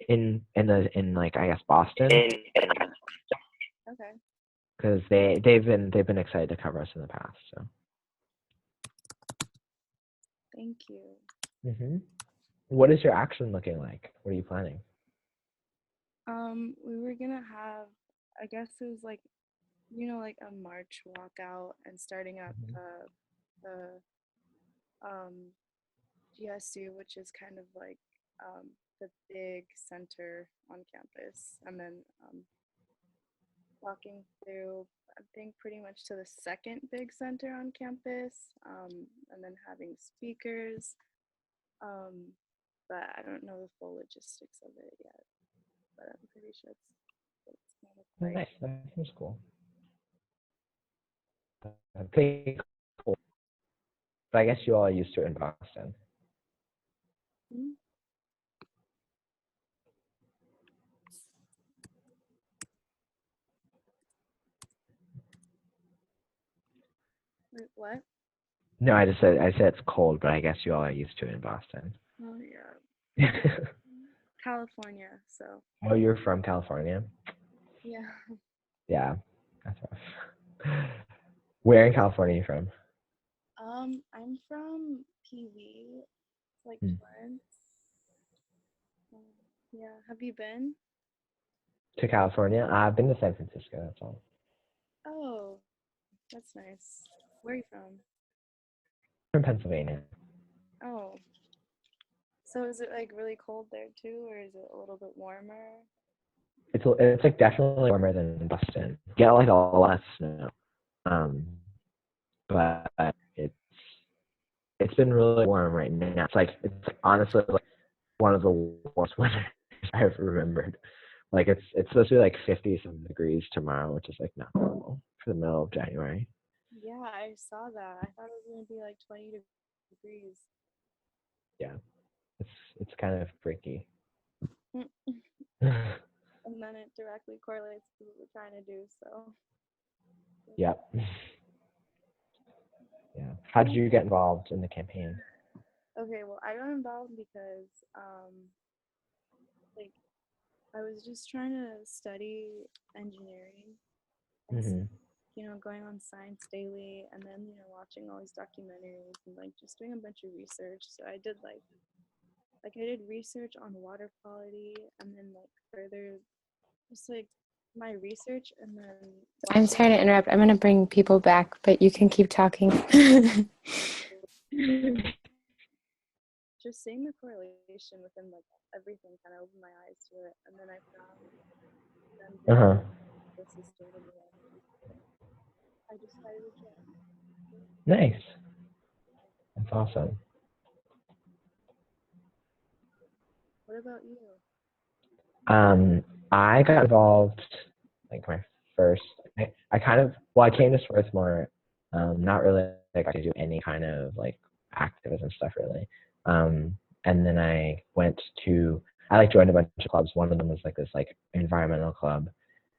in like I guess Boston, Okay. because they've been excited to cover us in the past. So. Thank you. Hmm. What is your action looking like? What are you planning? We were gonna have, I guess it was like, like a march walkout and starting at the GSU, which is kind of like the big center on campus, and then walking through, I think, pretty much to the second big center on campus, and then having speakers. But I don't know the full logistics of it yet, but I'm pretty sure it's what it's kind of like. Nice, that seems cool. Pretty cool. But I guess you all are used to it in Boston. Hmm? Wait, what? No, I said it's cold, but I guess you all are used to it in Boston. Oh yeah, California. So Oh, you're from California? yeah. Yeah, that's rough. Where in California are you from? I'm from PV, it's like Hmm. Florence. Yeah, have you been? To California? I've been to San Francisco, that's all. Oh, that's nice. Where are you from? From Pennsylvania. Oh, so is it like really cold there too, or is it a little bit warmer? It's like definitely warmer than Boston. Get like a lot of snow. Um, but it's been really warm right now. It's honestly like one of the worst winters I've remembered. Like it's supposed to be like 50-some degrees tomorrow, which is like not normal for the middle of January. Yeah, I saw that. I thought it was gonna be like 20 degrees. Yeah, it's kind of freaky. And then it directly correlates to what we're trying to do. So Yep. Yeah. How did you get involved in the campaign? okay, well, I got involved because like I was just trying to study engineering and Hmm. going on Science Daily, and then watching all these documentaries and like just doing a bunch of research. So I did I did research on water quality, and then like further just like my research, and then I'm watching sorry to interrupt. I'm going to bring people back, but you can keep talking. just seeing the correlation within like everything kind of opened my eyes to it, and then I found them Uh-huh. doing the sustainable energy. I decided to join. Nice. That's awesome. What about you? I got involved like my first. I kind of I came to Swarthmore, not really like I could do any kind of like activism stuff really. And then I like joined a bunch of clubs. One of them was like this like environmental club,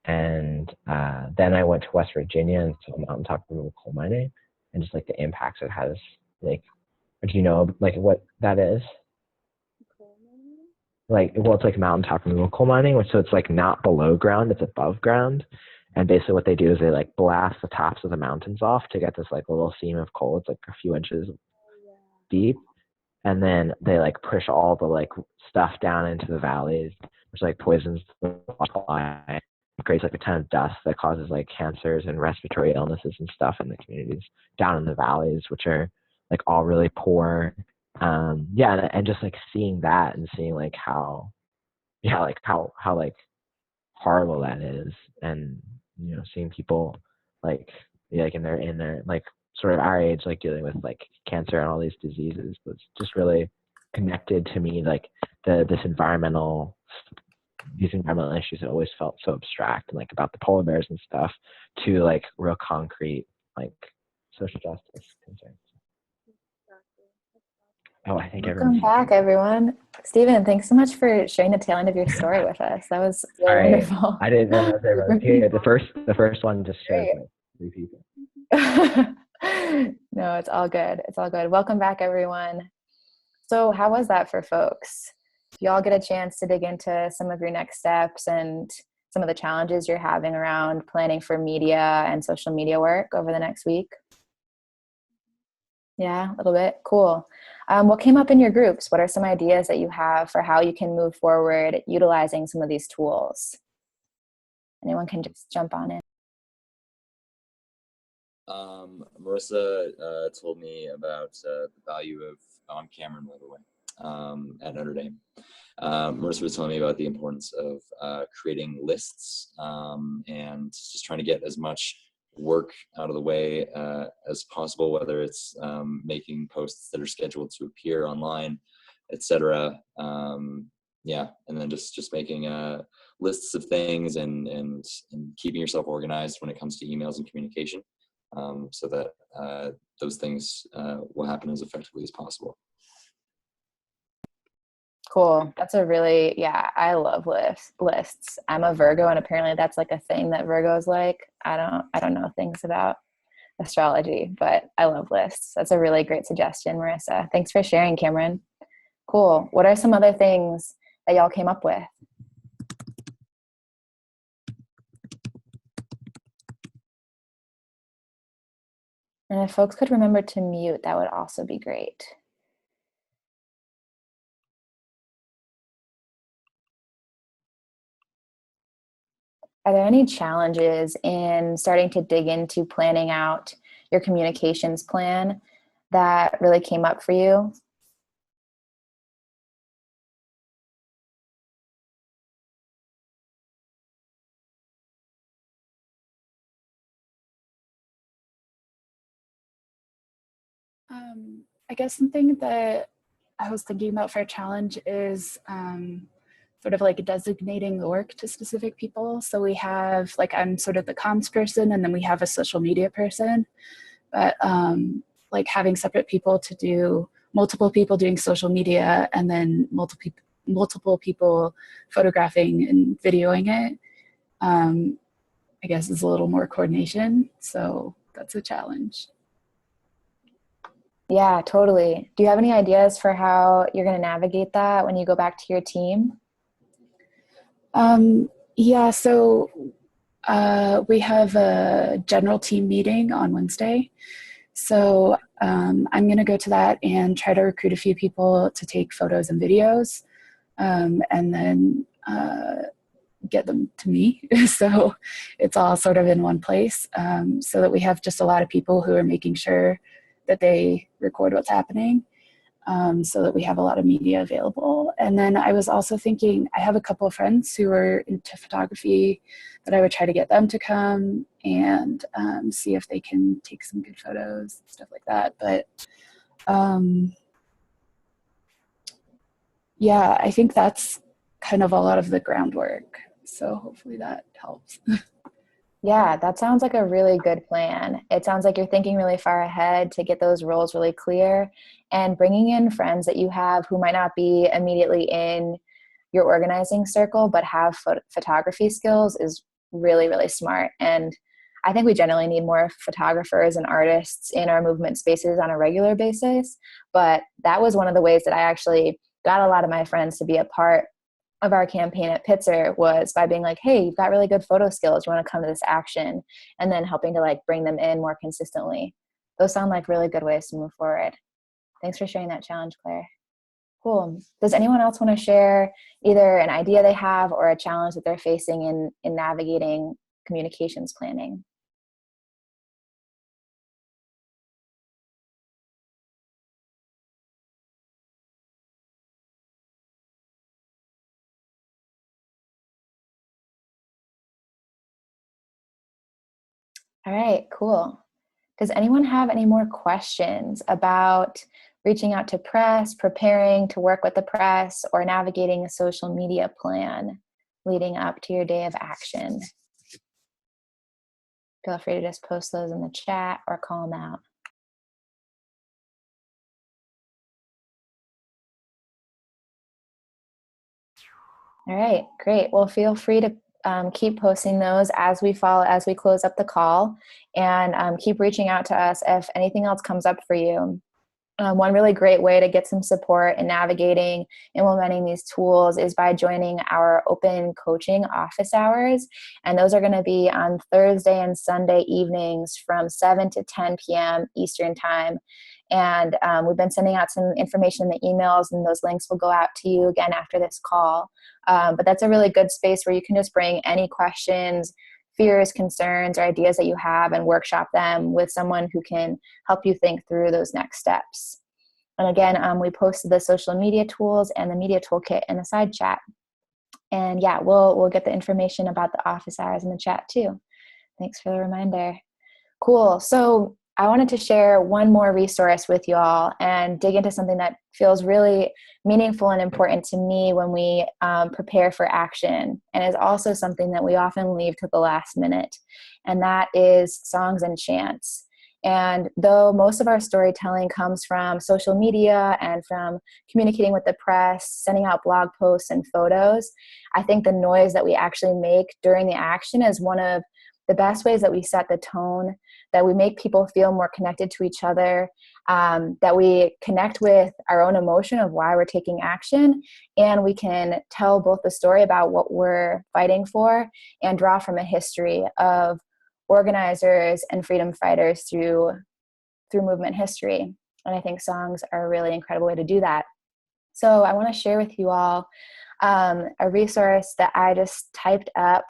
and then I went to West Virginia and saw mountaintop removal coal mining, and just like the impacts it has. Like, do you know like what that is? Coal mining? Like, well, it's like mountaintop removal coal mining, which so it's like not below ground, it's above ground. And basically what they do is they like blast the tops of the mountains off to get this like little seam of coal. It's like a few inches Oh yeah. deep. And then they like push all the like stuff down into the valleys, which like poisons the water. It creates like a ton of dust that causes like cancers and respiratory illnesses and stuff in the communities down in the valleys, which are like all really poor. Yeah, and just like seeing that and seeing like how like horrible that is, and seeing people like like in their like sort of our age like dealing with like cancer and all these diseases was just really connected to me, like these environmental issues that always felt so abstract and like about the polar bears and stuff to like real concrete like social justice concerns. Exactly. Oh, I think Welcome everyone's back, everyone. Stephen, thanks so much for sharing the tail end of your story with us. That was really sorry. wonderful. I didn't realize everyone. Yeah, the first one just shows Great. like 3 people. No, it's all good. It's all good. Welcome back, everyone. So how was that for folks? Do y'all get a chance to dig into some of your next steps and some of the challenges you're having around planning for media and social media work over the next week? Yeah, a little bit. Cool. What came up in your groups? What are some ideas that you have for how you can move forward utilizing some of these tools? Anyone can just jump on in. Marissa told me about the value of, I'm Cameron, by the way, at Notre Dame. Marissa was telling me about the importance of creating lists and just trying to get as much work out of the way as possible, whether it's making posts that are scheduled to appear online, etc. Yeah, and then just making lists of things and keeping yourself organized when it comes to emails and communication. So that those things will happen as effectively as possible. Cool. That's a really, yeah, I love lists. I'm a Virgo, and apparently that's like a thing that Virgos like. I don't know things about astrology, but I love lists. That's a really great suggestion, Marissa. Thanks for sharing, Cameron. Cool. What are some other things that y'all came up with? And if folks could remember to mute, that would also be great. Are there any challenges in starting to dig into planning out your communications plan that really came up for you? I guess something that I was thinking about for a challenge is sort of like designating the work to specific people. So we have, like, I'm sort of the comms person, and then we have a social media person, but like having separate people to do, multiple people doing social media, and then multiple people photographing and videoing it, I guess is a little more coordination. So that's a challenge. Yeah, totally. Do you have any ideas for how you're going to navigate that when you go back to your team? Yeah, so we have a general team meeting on Wednesday. So I'm going to go to that and try to recruit a few people to take photos and videos, and then get them to me. So it's all sort of in one place, so that we have just a lot of people who are making sure that they record what's happening. So that we have a lot of media available. And then I was also thinking, I have a couple of friends who are into photography that I would try to get them to come and see if they can take some good photos, stuff like that. But yeah, I think that's kind of a lot of the groundwork. So hopefully that helps. Yeah, that sounds like a really good plan. It sounds like you're thinking really far ahead to get those roles really clear, and bringing in friends that you have who might not be immediately in your organizing circle but have photography skills is really, really smart. And I think we generally need more photographers and artists in our movement spaces on a regular basis. But that was one of the ways that I actually got a lot of my friends to be a part of our campaign at Pitzer, was by being like, hey, you've got really good photo skills. You want to come to this action? And then helping to like bring them in more consistently. Those sound like really good ways to move forward. Thanks for sharing that challenge, Claire. Cool. Does anyone else want to share either an idea they have or a challenge that they're facing in navigating communications planning? All right, cool. Does anyone have any more questions about reaching out to press, preparing to work with the press, or navigating a social media plan leading up to your day of action? Feel free to just post those in the chat or call them out. All right, great. Well, feel free to keep posting those as we close up the call, and keep reaching out to us if anything else comes up for you. One really great way to get some support in navigating, implementing these tools is by joining our open coaching office hours. And those are going to be on Thursday and Sunday evenings from 7 to 10 p.m. Eastern time. And we've been sending out some information in the emails, and those links will go out to you again after this call. But that's a really good space where you can just bring any questions, fears, concerns, or ideas that you have and workshop them with someone who can help you think through those next steps. And again, we posted the social media tools and the media toolkit in the side chat. And yeah, we'll get the information about the office hours in the chat too. Thanks for the reminder. Cool. So I wanted to share one more resource with you all and dig into something that feels really meaningful and important to me when we prepare for action, and is also something that we often leave to the last minute, and that is songs and chants. And though most of our storytelling comes from social media and from communicating with the press, sending out blog posts and photos, I think the noise that we actually make during the action is one of the best ways that we set the tone, that we make people feel more connected to each other, that we connect with our own emotion of why we're taking action, and we can tell both the story about what we're fighting for and draw from a history of organizers and freedom fighters through movement history. And I think songs are a really incredible way to do that. So I want to share with you all a resource that I just typed up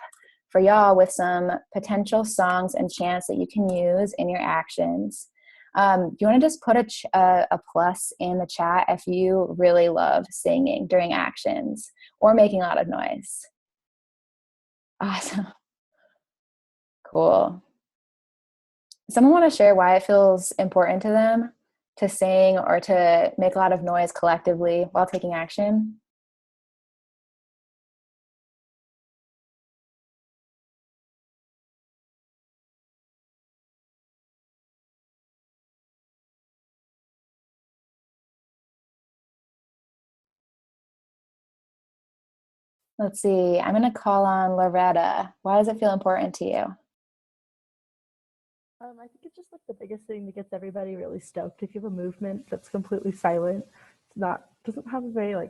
for y'all with some potential songs and chants that you can use in your actions. You want to just put a plus in the chat if you really love singing during actions or making a lot of noise. Awesome. Cool. Someone want to share why it feels important to them to sing or to make a lot of noise collectively while taking action? Let's see. I'm going to call on Loretta. Why does it feel important to you? I think it's just like the biggest thing that gets everybody really stoked. If you have a movement that's completely silent, doesn't have a very I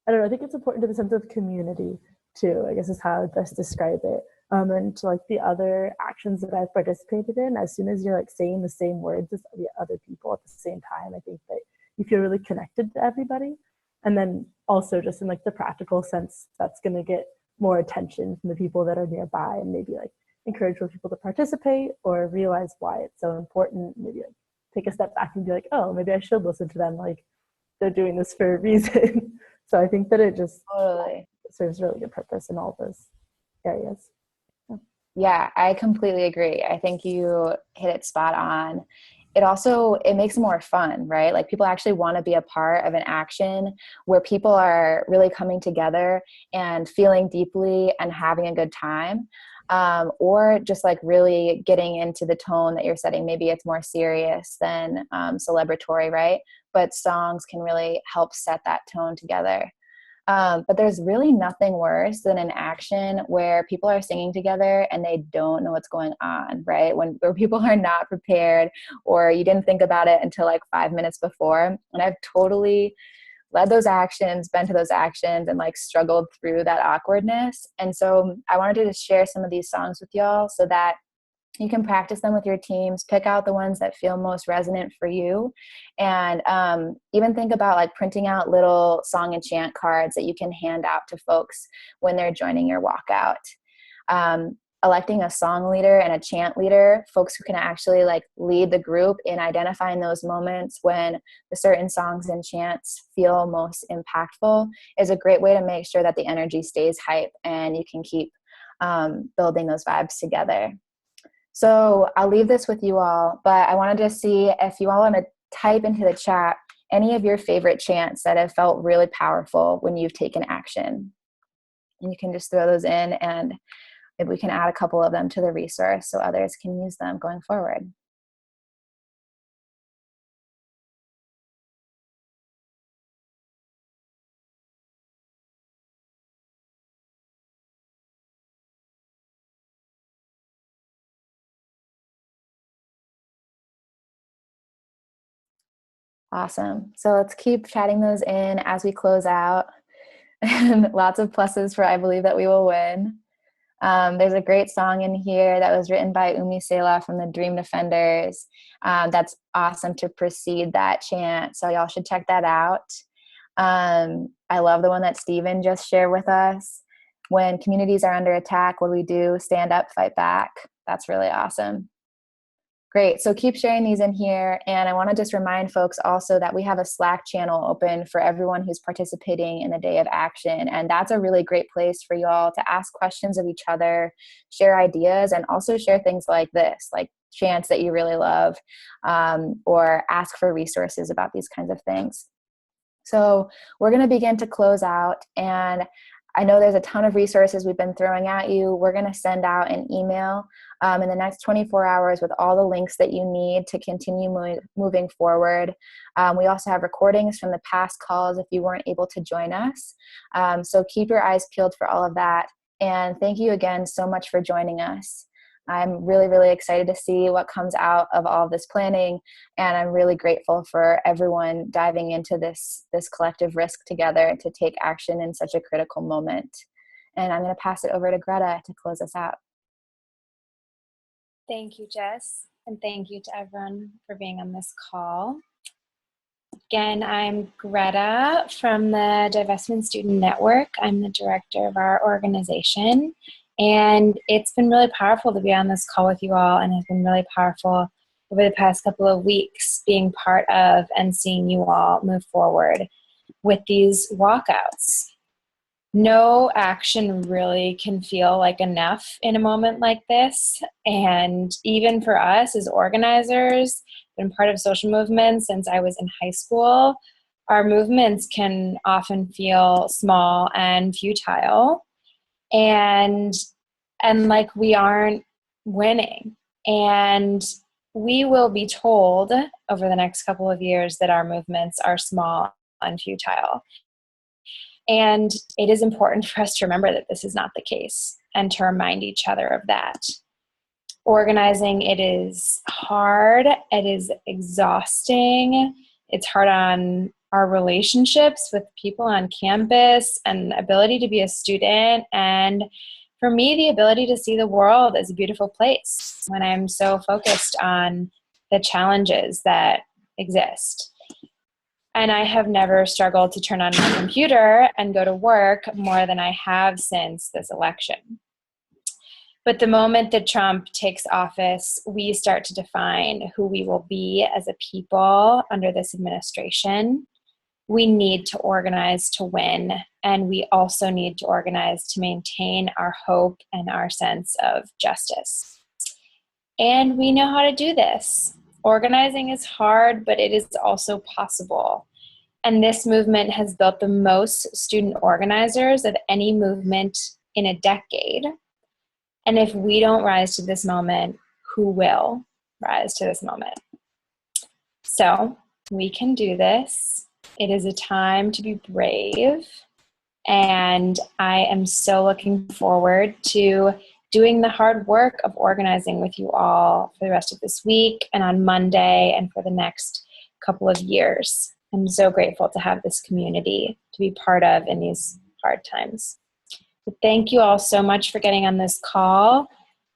don't know, I think it's important to the sense of community too, I guess is how I'd best describe it. And to like the other actions that I've participated in, as soon as you're like saying the same words as the other people at the same time, I think that you feel really connected to everybody. And then also just in like the practical sense, that's going to get more attention from the people that are nearby, and maybe like encourage more people to participate or realize why it's so important. Maybe like take a step back and be like, oh, maybe I should listen to them. Like they're doing this for a reason. So I think that it just Totally. serves a really good purpose in all those areas. Yeah, I completely agree. I think you hit it spot on. It makes it more fun, right? Like people actually want to be a part of an action where people are really coming together and feeling deeply and having a good time. Or just like really getting into the tone that you're setting. Maybe it's more serious than celebratory, right? But songs can really help set that tone together. But there's really nothing worse than an action where people are singing together and they don't know what's going on, right? Where people are not prepared, or you didn't think about it until like 5 minutes before. And I've totally led those actions, been to those actions, and like struggled through that awkwardness. And so I wanted to just share some of these songs with y'all so that you can practice them with your teams, pick out the ones that feel most resonant for you, and even think about like printing out little song and chant cards that you can hand out to folks when they're joining your walkout. Electing a song leader and a chant leader, folks who can actually like lead the group in identifying those moments when the certain songs and chants feel most impactful, is a great way to make sure that the energy stays hype and you can keep building those vibes together. So I'll leave this with you all, but I wanted to see if you all want to type into the chat any of your favorite chants that have felt really powerful when you've taken action. And you can just throw those in, and maybe we can add a couple of them to the resource so others can use them going forward. Awesome. So let's keep chatting those in as we close out. And lots of pluses for I believe that we will win. There's a great song in here that was written by Umi Sela from the Dream Defenders. That's awesome to precede that chant. So y'all should check that out. I love the one that Stephen just shared with us. When communities are under attack, what do we do? Stand up, fight back. That's really awesome. Great. So keep sharing these in here. And I want to just remind folks also that we have a Slack channel open for everyone who's participating in the Day of Action. And that's a really great place for y'all to ask questions of each other, share ideas, and also share things like this, like chants that you really love, or ask for resources about these kinds of things. So we're going to begin to close out. And I know there's a ton of resources we've been throwing at you. We're going to send out an email in the next 24 hours with all the links that you need to continue moving forward. We also have recordings from the past calls if you weren't able to join us. So keep your eyes peeled for all of that. And thank you again so much for joining us. I'm really, really excited to see what comes out of all of this planning. And I'm really grateful for everyone diving into this collective risk together to take action in such a critical moment. And I'm going to pass it over to Greta to close us out. Thank you, Jess. And thank you to everyone for being on this call. Again, I'm Greta from the Divestment Student Network. I'm the director of our organization. And it's been really powerful to be on this call with you all, and it's been really powerful over the past couple of weeks being part of and seeing you all move forward with these walkouts. No action really can feel like enough in a moment like this. And even for us as organizers, been part of social movements since I was in high school, our movements can often feel small and futile. And like we aren't winning. And we will be told over the next couple of years that our movements are small and futile. And it is important for us to remember that this is not the case and to remind each other of that. Organizing, it is hard, it is exhausting, it's hard on our relationships with people on campus and ability to be a student. And for me, the ability to see the world as a beautiful place when I'm so focused on the challenges that exist. And I have never struggled to turn on my computer and go to work more than I have since this election. But the moment that Trump takes office, we start to define who we will be as a people under this administration. We need to organize to win, and we also need to organize to maintain our hope and our sense of justice. And we know how to do this. Organizing is hard, but it is also possible. And this movement has built the most student organizers of any movement in a decade. And if we don't rise to this moment, who will rise to this moment? So we can do this. It is a time to be brave. And I am so looking forward to doing the hard work of organizing with you all for the rest of this week and on Monday and for the next couple of years. I'm so grateful to have this community to be part of in these hard times. So thank you all so much for getting on this call.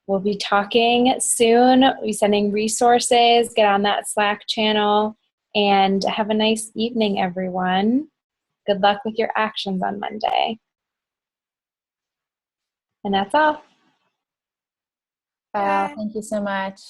We'll be talking soon. We'll be sending resources. Get on that Slack channel. And have a nice evening, everyone. Good luck with your actions on Monday. And that's all. Wow, thank you so much.